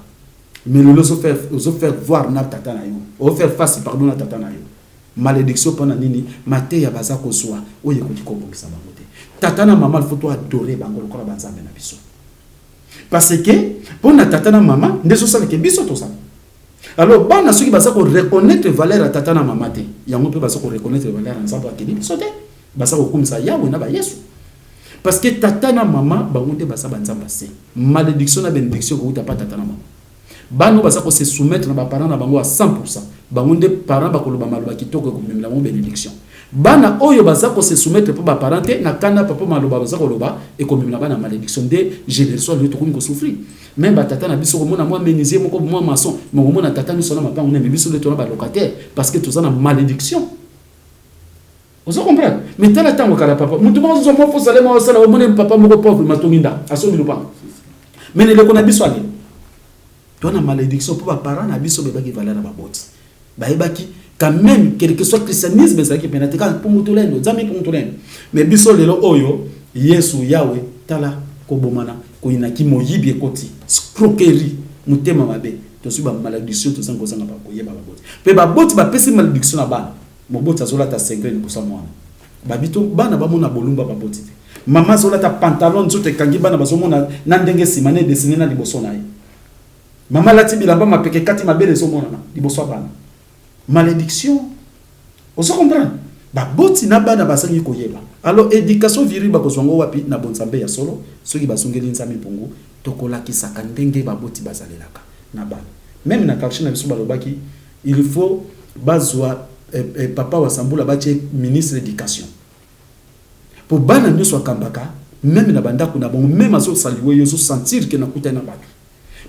Mais le loso faire voir na tata na yo. O faire face pardon na tata na yo. Malédiction pendant nini mate ya baza ko soa oye ko dikobongisa bango te. Tata na maman il faut toi adorer bango ko ba nzambe na biso. Parce que pour na tata na maman ndeso sala ke biso to sala. Alors bana soki baza ko reconnaître valeur ya tata na maman te. Yango pe baza ko reconnaître valeur ya nzambe akini biso te. Baza ko kumisa yawe na ba Yesu. Parce que tata na maman bangonde basa banzamba se malédiction na bénédiction ko uta pas tata na maman bano basa ko se soumettre na ba parents na bango à 100% bangonde parents ba ko loba maloba kitoko ko memela mo bénédiction bana oyo baza ko se soumettre pour ba parenté na kana papa maloba baza ko loba et comme na bana malédiction de génération le to ko souffrir même ba tata na biso ko mona moi menuisier moko moi maçon mo ko mona tata biso na mapango na biso le to na ba locataire parce que tout ça na malédiction. Vous comprenez? Mais tel temps kala papa mutu mo zo mo fo sale mo sala mo ne papa moko pauvre matonginda aso mi lupa mais ne le kona biso ali to na malédiction pour ba parents na biso be ba ki valeur na ba boti ba ebaki quand même quel que soit christianisme ça qui pénètre pour mutulendo zami pour mutulendo mais biso lelo oyo Yesu Yahweh tala ko bomana ko inaki moyibi ekoti escroquerie mutema mabe to suba malédiction to sango sanga ba ko yeba ba boti pe ba boti ba pesi malédiction na bana mo boti azola ta 50 pour ça mwana ba bito bana ba mona bolumba ba boti mama zola ta pantalon nzote kangi bana bazomona na ndenge simane dessiné na liboso na ye mama lati bilamba mapeke kati mabele zo mona na liboso bana malédiction. On se comprend. Ba boti na bana basangi koyeba. Alors éducation viril ba kozongo wapi na bonzambe ya solo, soki basongeli nzambe pongo, tokola ki saka ndenge ba boti bazalelaka na bana. Même na kalchi na biso balobaki, il faut bazwa papa wa Sambula bache ministre d'éducation. Pour bana nyo so kambaka, même na banda kuna bon, même aso saliwe yo so sentir que na kuta na batu.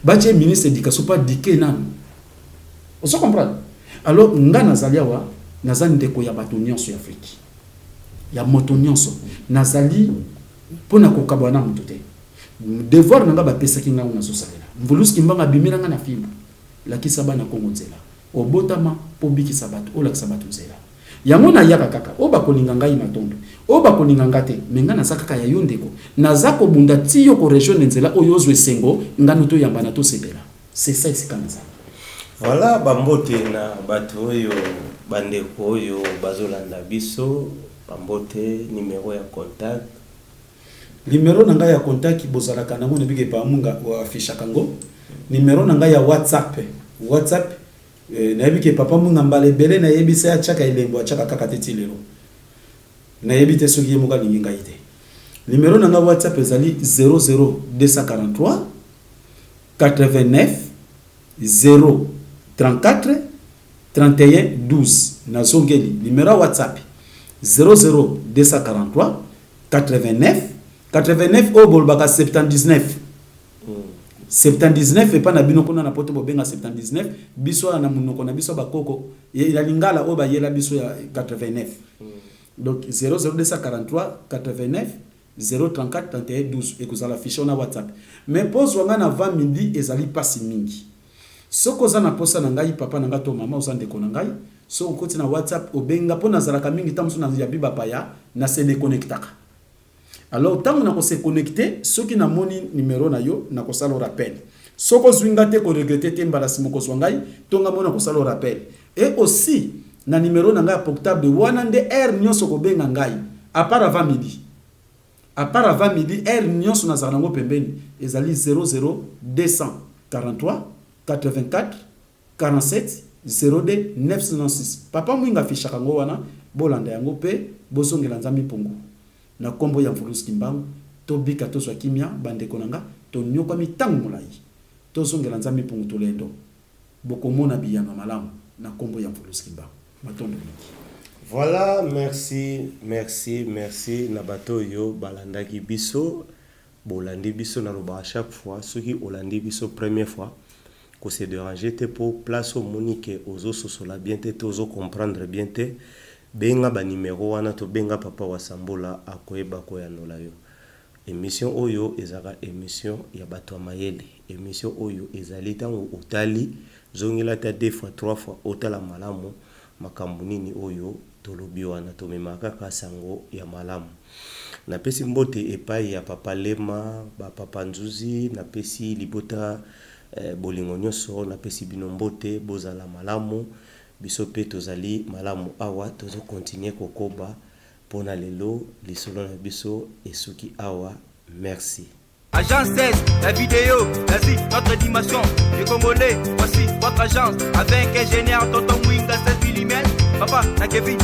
Bache ministre d'éducation pas diké nanu. On se comprend. Alors nga nazali awa nazali ndeko ya bato nyonso ya Afrique ya moto nyonso nazali pona kokabwana mutu te devoir nanga bapesaki nga na zosalela mvuluski mbanga bimira nga na fimba lakisa bana Kongo nzela obotama po bikisa bato olakisa bato nzela yango na yaka kaka oba kolinga ngai matondo oba kolinga ngate menga na sakaka ya yondeko nazako bunda tiyo ko region nzela oyo zwe sengo ngano to yamba na to sebela c'est ça ici kana ça. Voilà, bambote na bato oyo bandeko oyo bazolanda biso, bambote numéro ya contact. Numéro nanga ya contact bozalaka nango nebike pa munga wa afisha kango. Numéro nanga ya WhatsApp. WhatsApp na yebike papa munga mbale bele na yebisa ya chaka ilembo chaka kaka teti lelo. Na yebite soki yemoka linginga ite. Numéro nanga WhatsApp ezali 00243 89 0 34 31 12 na zongeli numéro WhatsApp 00243 89 au bolbaka 79 79 et pas na bino kona na poto bobenga 79 biso na munoko na biso bakoko ya lingala o ba yela biso ya 89 donc 00243 89 034 31 12 et kuzala fiche na WhatsApp mais pose wanga na 20 midi ezali pasi mingi. Soko zana posa na ngai papa na ngato mama osande ko na ngai soko koti na WhatsApp obenga pona zalaka mingi tamusu na ya biba paya na se déconnectaka. Alors tangu na ko se connecter soki na moni numéro na yo na ko sala rappel. Soko zwinga te ko regretter te mbalasi moko ngai tonga mona ko sala rappel. Et aussi na numéro na ngai portable wana nde r nyonso ko benga ngai à part avant midi. À part avant midi r nyonso na zala ngo pembeni ezali 00243 84 47 02 996 papa mwinga fisha kango wana bolanda yango pe bosongela nzambi pungu na kombo ya mvuluski mbangu to bika to swa kimia bandeko nanga to nyoka mitangu mulai to songela nzambi pungu to lendo bokomona biyano malamu na kombo ya mvuluski mbangu matondo miki. Voilà, merci na bato yo balandaki biso bolandi biso na roba à chaque fois ceux qui olandi biso première fois que se déranger te pour place au monique aux os sola bien te aux comprendre bien te benga ba numéro wana to benga papa wa Sambola akoyeba ko ya nola yo émission oyo ezaka émission ya bato mayele émission oyo ezali tango otali zongela ta 2 fois 3 fois otala malamu makambo nini oyo tolobi wana to memaka ka sango ya malamu na pesi mbote epai ya papa Lema ba papa Nzuzi na pesi libota bolingo nyonso na pesi bino mbote bozala malamu biso pe tozali malamu awa tozo continuer kokoba pona lelo lisolo na biso esuki awa merci. Agence 16, la vidéo, vas-y, notre dimension. Les Congolais, voici votre agence. Avec ingénieur Tonton Mwinga 16 mm. Papa, na Kevin,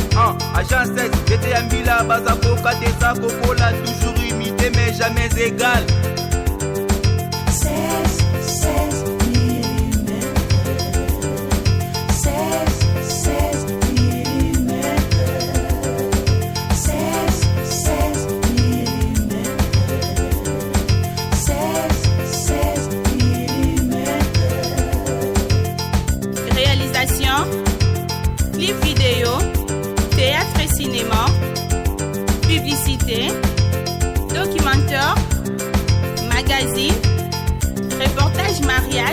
agence 16. J'étais à Mila, Bazako, Kadesa, Kokola, toujours imité, mais jamais égal. 16 mm. 16 mm. publicité, documentaire, magazine, reportage mariage,